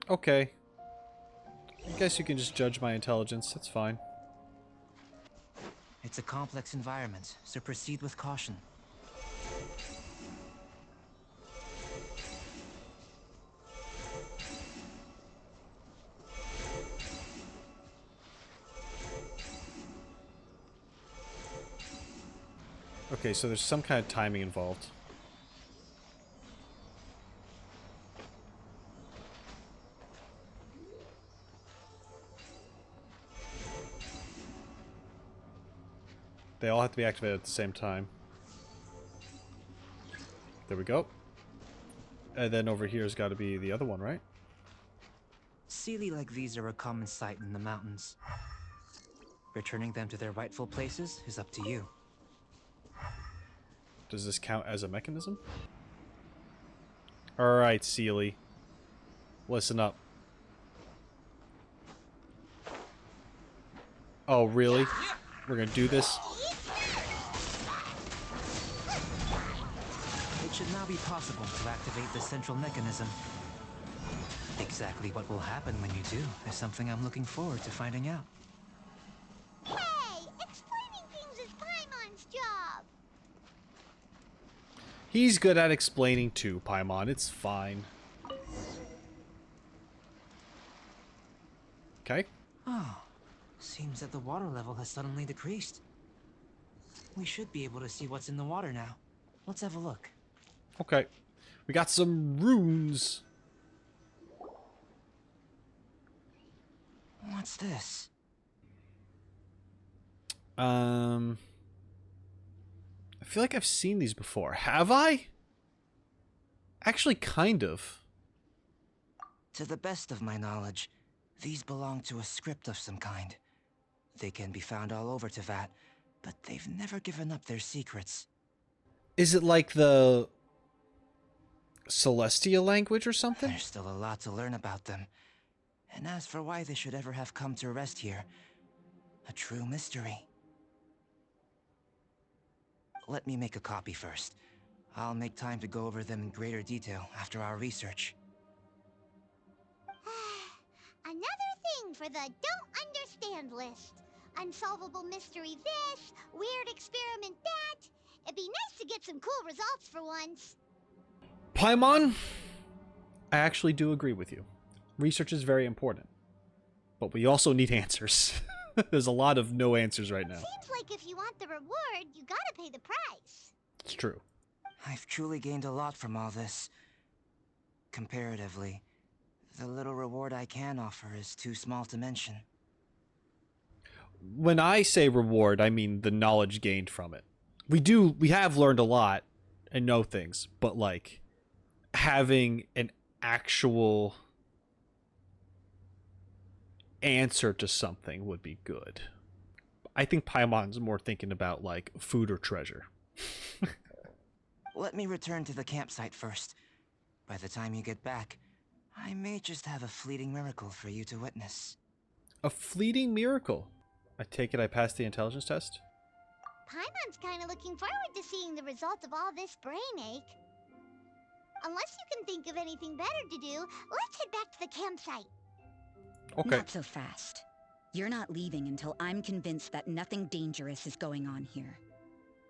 Okay. I guess you can just judge my intelligence. That's fine. It's a complex environment, so proceed with caution. Okay, so there's some kind of timing involved. They all have to be activated at the same time. There we go. And then over here's got to be the other one, right? Sealy like these are a common sight in the mountains. Returning them to their rightful places is up to you. Does this count as a mechanism? Alright, Sealy. Listen up. Oh, really? We're gonna do this? It should now be possible to activate the central mechanism. Exactly what will happen when you do is something I'm looking forward to finding out. Hey, explaining things is Paimon's job. He's good at explaining too, Paimon. It's fine. Okay. Oh, seems that the water level has suddenly decreased. We should be able to see what's in the water now. Let's have a look. Okay. We got some runes. What's this? I feel like I've seen these before. Have I? Actually, kind of. To the best of my knowledge, these belong to a script of some kind. They can be found all over Teyvat, but they've never given up their secrets. Is it like the Celestia language or something? There's still a lot to learn about them. And as for why they should ever have come to rest here, a true mystery. Let me make a copy first. I'll make time to go over them in greater detail after our research. Another thing for the don't understand list. Unsolvable mystery this, weird experiment that. It'd be nice to get some cool results for once. Paimon, I actually do agree with you. Research is very important. But we also need answers. There's a lot of no answers right now. Seems like if you want the reward, you gotta pay the price. It's true. I've truly gained a lot from all this. Comparatively, the little reward I can offer is too small to mention. When I say reward, I mean the knowledge gained from it. We have learned a lot and know things, but like having an actual answer to something would be good. I think Paimon's more thinking about like food or treasure. Let me return to the campsite first. By the time you get back, I may just have a fleeting miracle for you to witness. A fleeting miracle? I take it I passed the intelligence test? Paimon's kinda looking forward to seeing the result of all this brain ache. Unless you can think of anything better to do, let's head back to the campsite. Okay. Not so fast. You're not leaving until I'm convinced that nothing dangerous is going on here.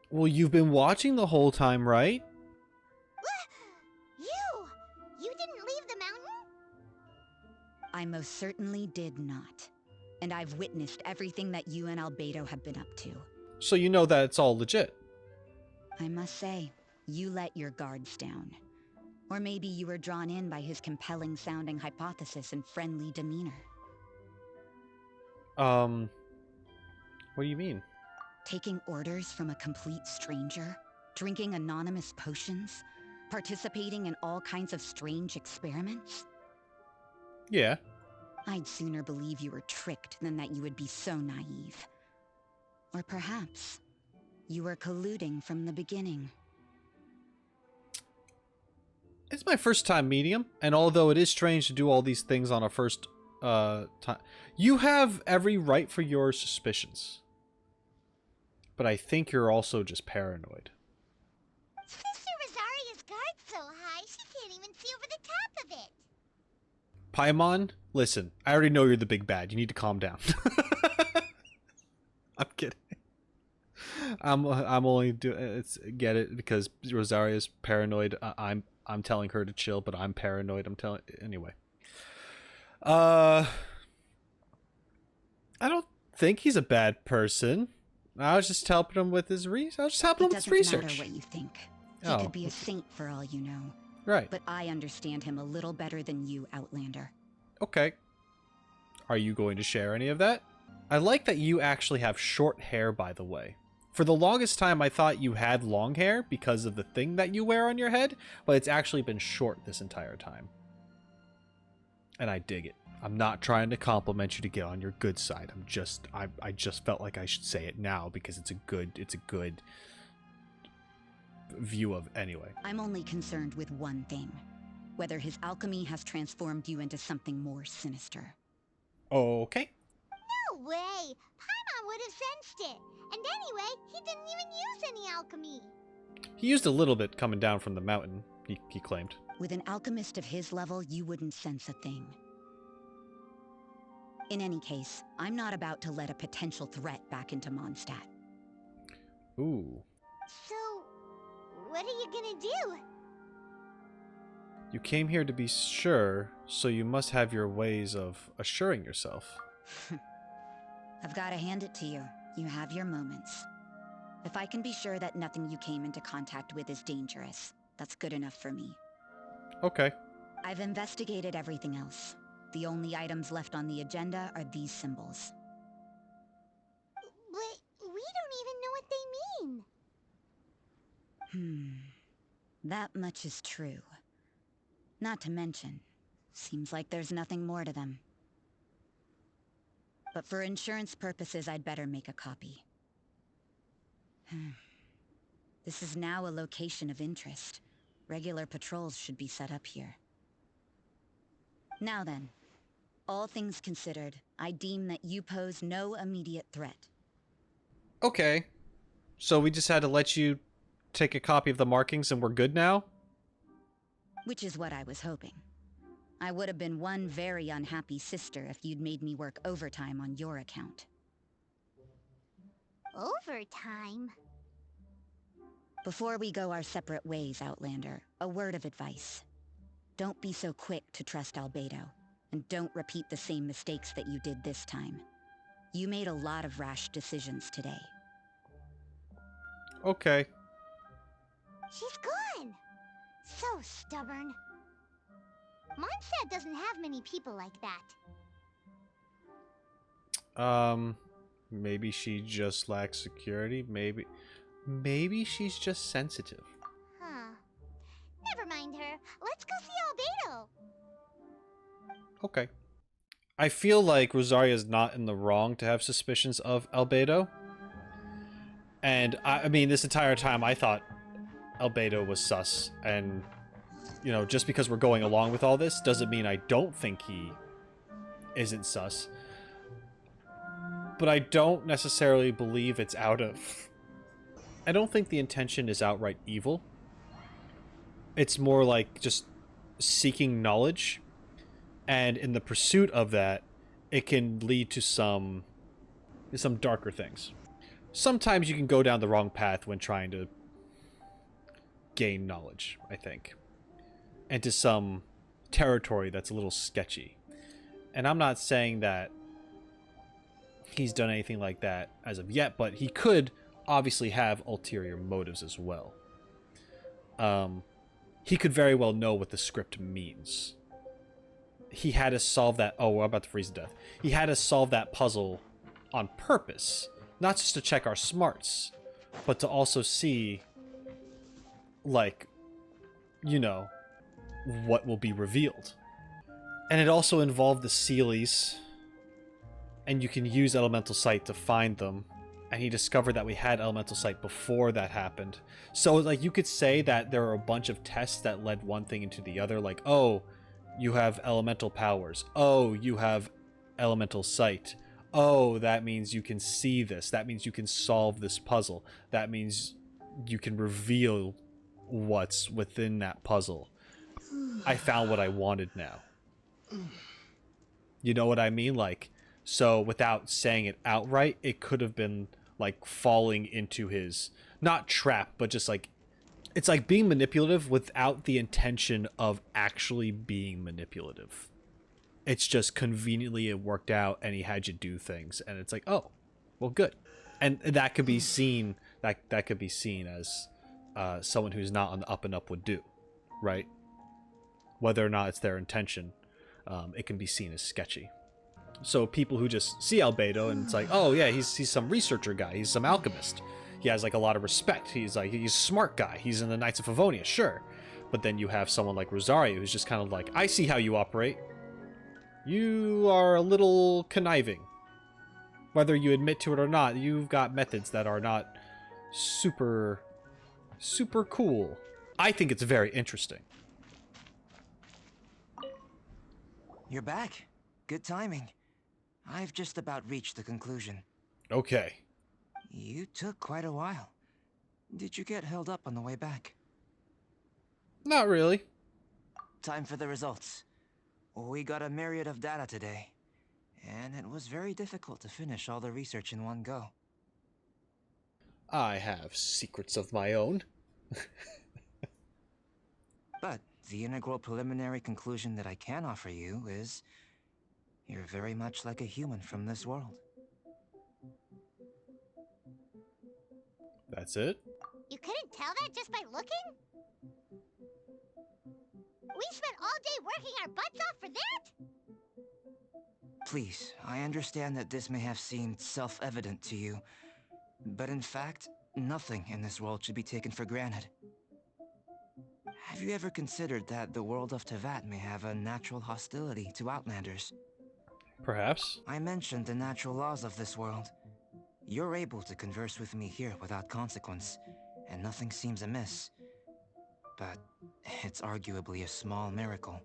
Well, you've been watching the whole time, right? You didn't leave the mountain? I most certainly did not. And I've witnessed everything that you and Albedo have been up to. So you know that it's all legit. I must say, you let your guards down. Or maybe you were drawn in by his compelling-sounding hypothesis and friendly demeanor. What do you mean? Taking orders from a complete stranger, drinking anonymous potions, participating in all kinds of strange experiments? Yeah. I'd sooner believe you were tricked than that you would be so naive. Or perhaps you were colluding from the beginning. It's my first time meeting him, and although it is strange to do all these things on a first time, you have every right for your suspicions. But I think you're also just paranoid. Sister Rosaria's guard's so high, she can't even see over the top of it. Paimon, listen, I already know you're the big bad. You need to calm down. I'm kidding. I'm only doing it's get it because Rosaria's paranoid. I'm telling her to chill, but I'm paranoid. I'm telling anyway. I don't think he's a bad person. I was just helping him with his research. I was just helping him with his research. It doesn't matter what you think. He Oh. could be a saint for all you know. Right. But I understand him a little better than you, Outlander. Okay. Are you going to share any of that? I like that you actually have short hair, by the way. For the longest time, I thought you had long hair because of the thing that you wear on your head, but it's actually been short this entire time. And I dig it. I'm not trying to compliment you to get on your good side. I just felt like I should say it now because it's a good view of anyway. I'm only concerned with one thing. Whether his alchemy has transformed you into something more sinister. Okay. No way! Paimon would have sensed it. And anyway, he didn't even use any alchemy. He used a little bit coming down from the mountain, he claimed. With an alchemist of his level, you wouldn't sense a thing. In any case, I'm not about to let a potential threat back into Mondstadt. Ooh. So, what are you gonna do? You came here to be sure, so you must have your ways of assuring yourself. I've got to hand it to you. You have your moments. If I can be sure that nothing you came into contact with is dangerous, that's good enough for me. Okay. I've investigated everything else. The only items left on the agenda are these symbols. But we don't even know what they mean. That much is true. Not to mention, Seems like there's nothing more to them. But for insurance purposes, I'd better make a copy. This is now a location of interest. Regular patrols should be set up here. Now then, all things considered, I deem that you pose no immediate threat. Okay. So we just had to let you take a copy of the markings and we're good now? Which is what I was hoping. I would have been one very unhappy sister if you'd made me work overtime on your account. Overtime? Before we go our separate ways, Outlander, a word of advice. Don't be so quick to trust Albedo, and don't repeat the same mistakes that you did this time. You made a lot of rash decisions today. Okay. She's gone! So stubborn. Mondstadt doesn't have many people like that. Maybe she just lacks security. Maybe she's just sensitive. Huh. Never mind her. Let's go see Albedo. Okay. I feel like Rosaria is not in the wrong to have suspicions of Albedo. And I mean, this entire time I thought Albedo was sus. And, you know, just because we're going along with all this doesn't mean I don't think he isn't sus. But I don't necessarily believe it's out of... I don't think the intention is outright evil. It's more like just seeking knowledge. And in the pursuit of that, it can lead to some darker things. Sometimes you can go down the wrong path when trying to gain knowledge, I think. And to some territory that's a little sketchy. And I'm not saying that he's done anything like that as of yet, but he could obviously have ulterior motives as well. He could very well know what the script means. He had to solve that... Oh, we're about to freeze to death. He had to solve that puzzle on purpose. Not just to check our smarts, but to also see, like, you know, what will be revealed. And it also involved the Sealies, and you can use Elemental Sight to find them. And he discovered that we had Elemental Sight before that happened. So, like, you could say that there are a bunch of tests that led one thing into the other. Like, oh, you have elemental powers. Oh, you have Elemental Sight. Oh, that means you can see this. That means you can solve this puzzle. That means you can reveal what's within that puzzle. I found what I wanted now. You know what I mean? Like, so without saying it outright, it could have been like falling into his, not trap, but just like, it's like being manipulative without the intention of actually being manipulative. It's just conveniently it worked out and he had you do things. And it's like, oh, well, good. And that could be seen, that could be seen as someone who's not on the up and up would do, right? Whether or not it's their intention, it can be seen as sketchy. So people who just see Albedo and it's like, oh yeah, he's some researcher guy, he's some alchemist. He has like a lot of respect. He's a smart guy. He's in the Knights of Favonia, sure. But then you have someone like Rosaria who's just kind of like, I see how you operate. You are a little conniving. Whether you admit to it or not, you've got methods that are not super cool. I think it's very interesting. You're back. Good timing. I've just about reached the conclusion. Okay. You took quite a while. Did you get held up on the way back? Not really. Time for the results. We got a myriad of data today, and it was very difficult to finish all the research in one go. I have secrets of my own. But the integral preliminary conclusion that I can offer you is you're very much like a human from this world. That's it? You couldn't tell that just by looking? We spent all day working our butts off for that? Please, I understand that this may have seemed self-evident to you, but in fact, nothing in this world should be taken for granted. Have you ever considered that the world of Tevat may have a natural hostility to Outlanders? Perhaps. I mentioned the natural laws of this world. You're able to converse with me here without consequence, and nothing seems amiss. But it's arguably a small miracle.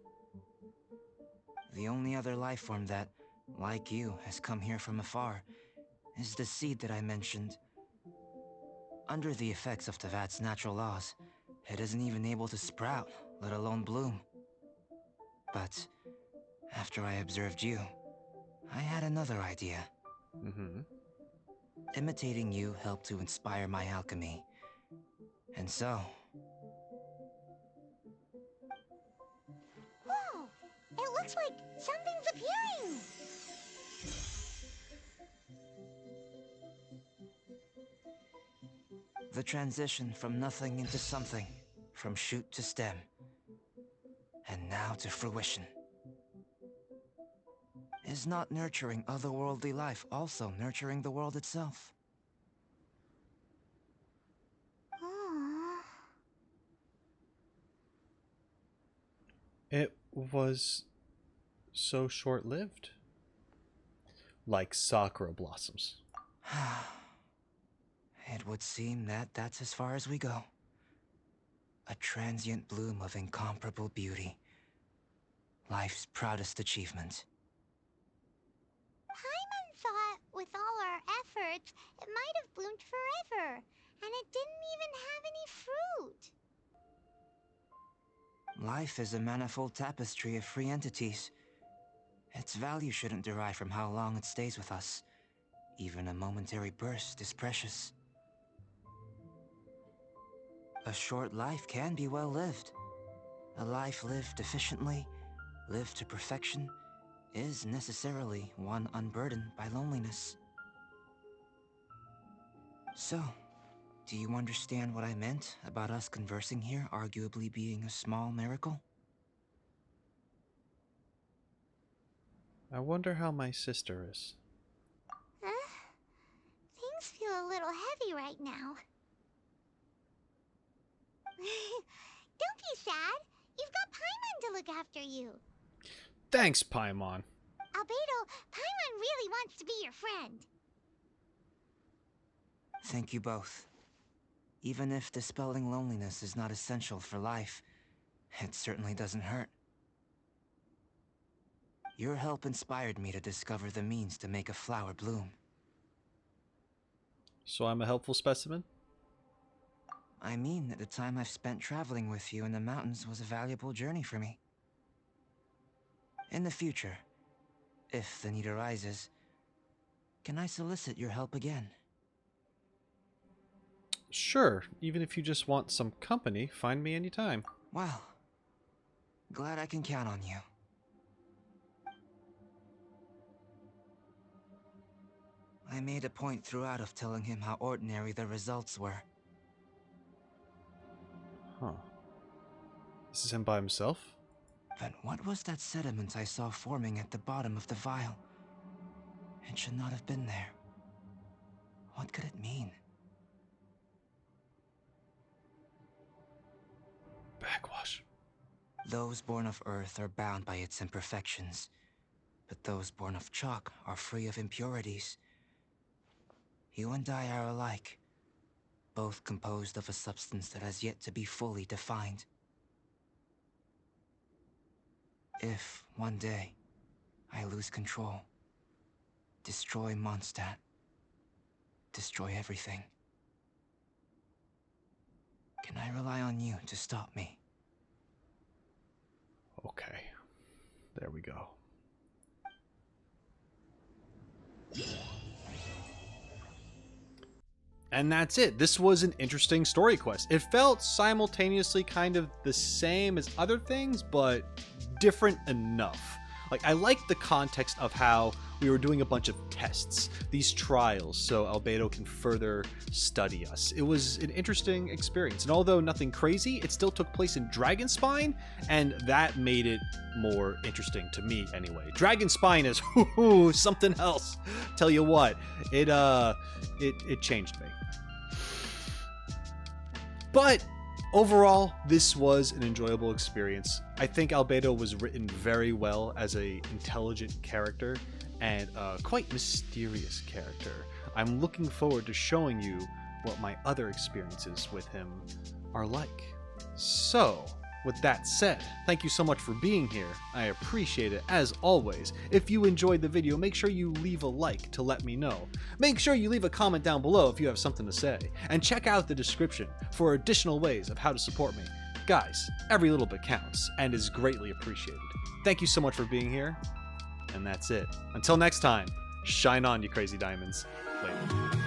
The only other life form that, like you, has come here from afar is the seed that I mentioned. Under the effects of Tevat's natural laws, it isn't even able to sprout, let alone bloom. But after I observed you, I had another idea. Imitating you helped to inspire my alchemy. And so... Whoa! It looks like something's appearing! the transition from nothing into something, from shoot to stem, and now to fruition. Is not nurturing otherworldly life also nurturing the world itself? It was so short-lived. Like sakura blossoms. It would seem that that's as far as we go. A transient bloom of incomparable beauty. Life's proudest achievement. Paimon thought with all our efforts, it might have bloomed forever, and it didn't even have any fruit. Life is a manifold tapestry of free entities. Its value shouldn't derive from how long it stays with us. Even a momentary burst is precious. A short life can be well lived. A life lived efficiently, lived to perfection, is necessarily one unburdened by loneliness. So, do you understand what I meant about us conversing here arguably being a small miracle? I wonder how my sister is. Things feel a little heavy right now. Don't be sad. You've got Paimon to look after you. Thanks, Paimon. Albedo, Paimon really wants to be your friend. Thank you both. Even if dispelling loneliness is not essential for life, it certainly doesn't hurt. Your help inspired me to discover the means to make a flower bloom. So I'm a helpful specimen? I mean that the time I've spent traveling with you in the mountains was a valuable journey for me. In the future, if the need arises, can I solicit your help again? Sure, even if you just want some company, find me anytime. Well, glad I can count on you. I made a point throughout of telling him how ordinary the results were. Huh. This is him by himself? But what was that sediment I saw forming at the bottom of the vial? It should not have been there. What could it mean? Backwash. Those born of Earth are bound by its imperfections, but those born of chalk are free of impurities. You and I are alike, both composed of a substance that has yet to be fully defined. If, one day, I lose control, destroy Mondstadt, destroy everything, can I rely on you to stop me? Okay. There we go. And that's it. This was an interesting story quest. It felt simultaneously kind of the same as other things, but different enough. Like, I liked the context of how we were doing a bunch of tests, these trials, so Albedo can further study us. It was an interesting experience, and although nothing crazy, it still took place in Dragonspine, and that made it more interesting to me anyway. Dragonspine is something else. Tell you what, it changed me. But Overall, this was an enjoyable experience. I think Albedo was written very well as an intelligent character and a quite mysterious character. I'm looking forward to showing you what my other experiences with him are like. So, with that said, thank you so much for being here. I appreciate it as always. If you enjoyed the video, make sure you leave a like to let me know. Make sure you leave a comment down below if you have something to say. And check out the description for additional ways of how to support me. Guys, every little bit counts and is greatly appreciated. Thank you so much for being here. And that's it. Until next time, shine on, you crazy diamonds. Later.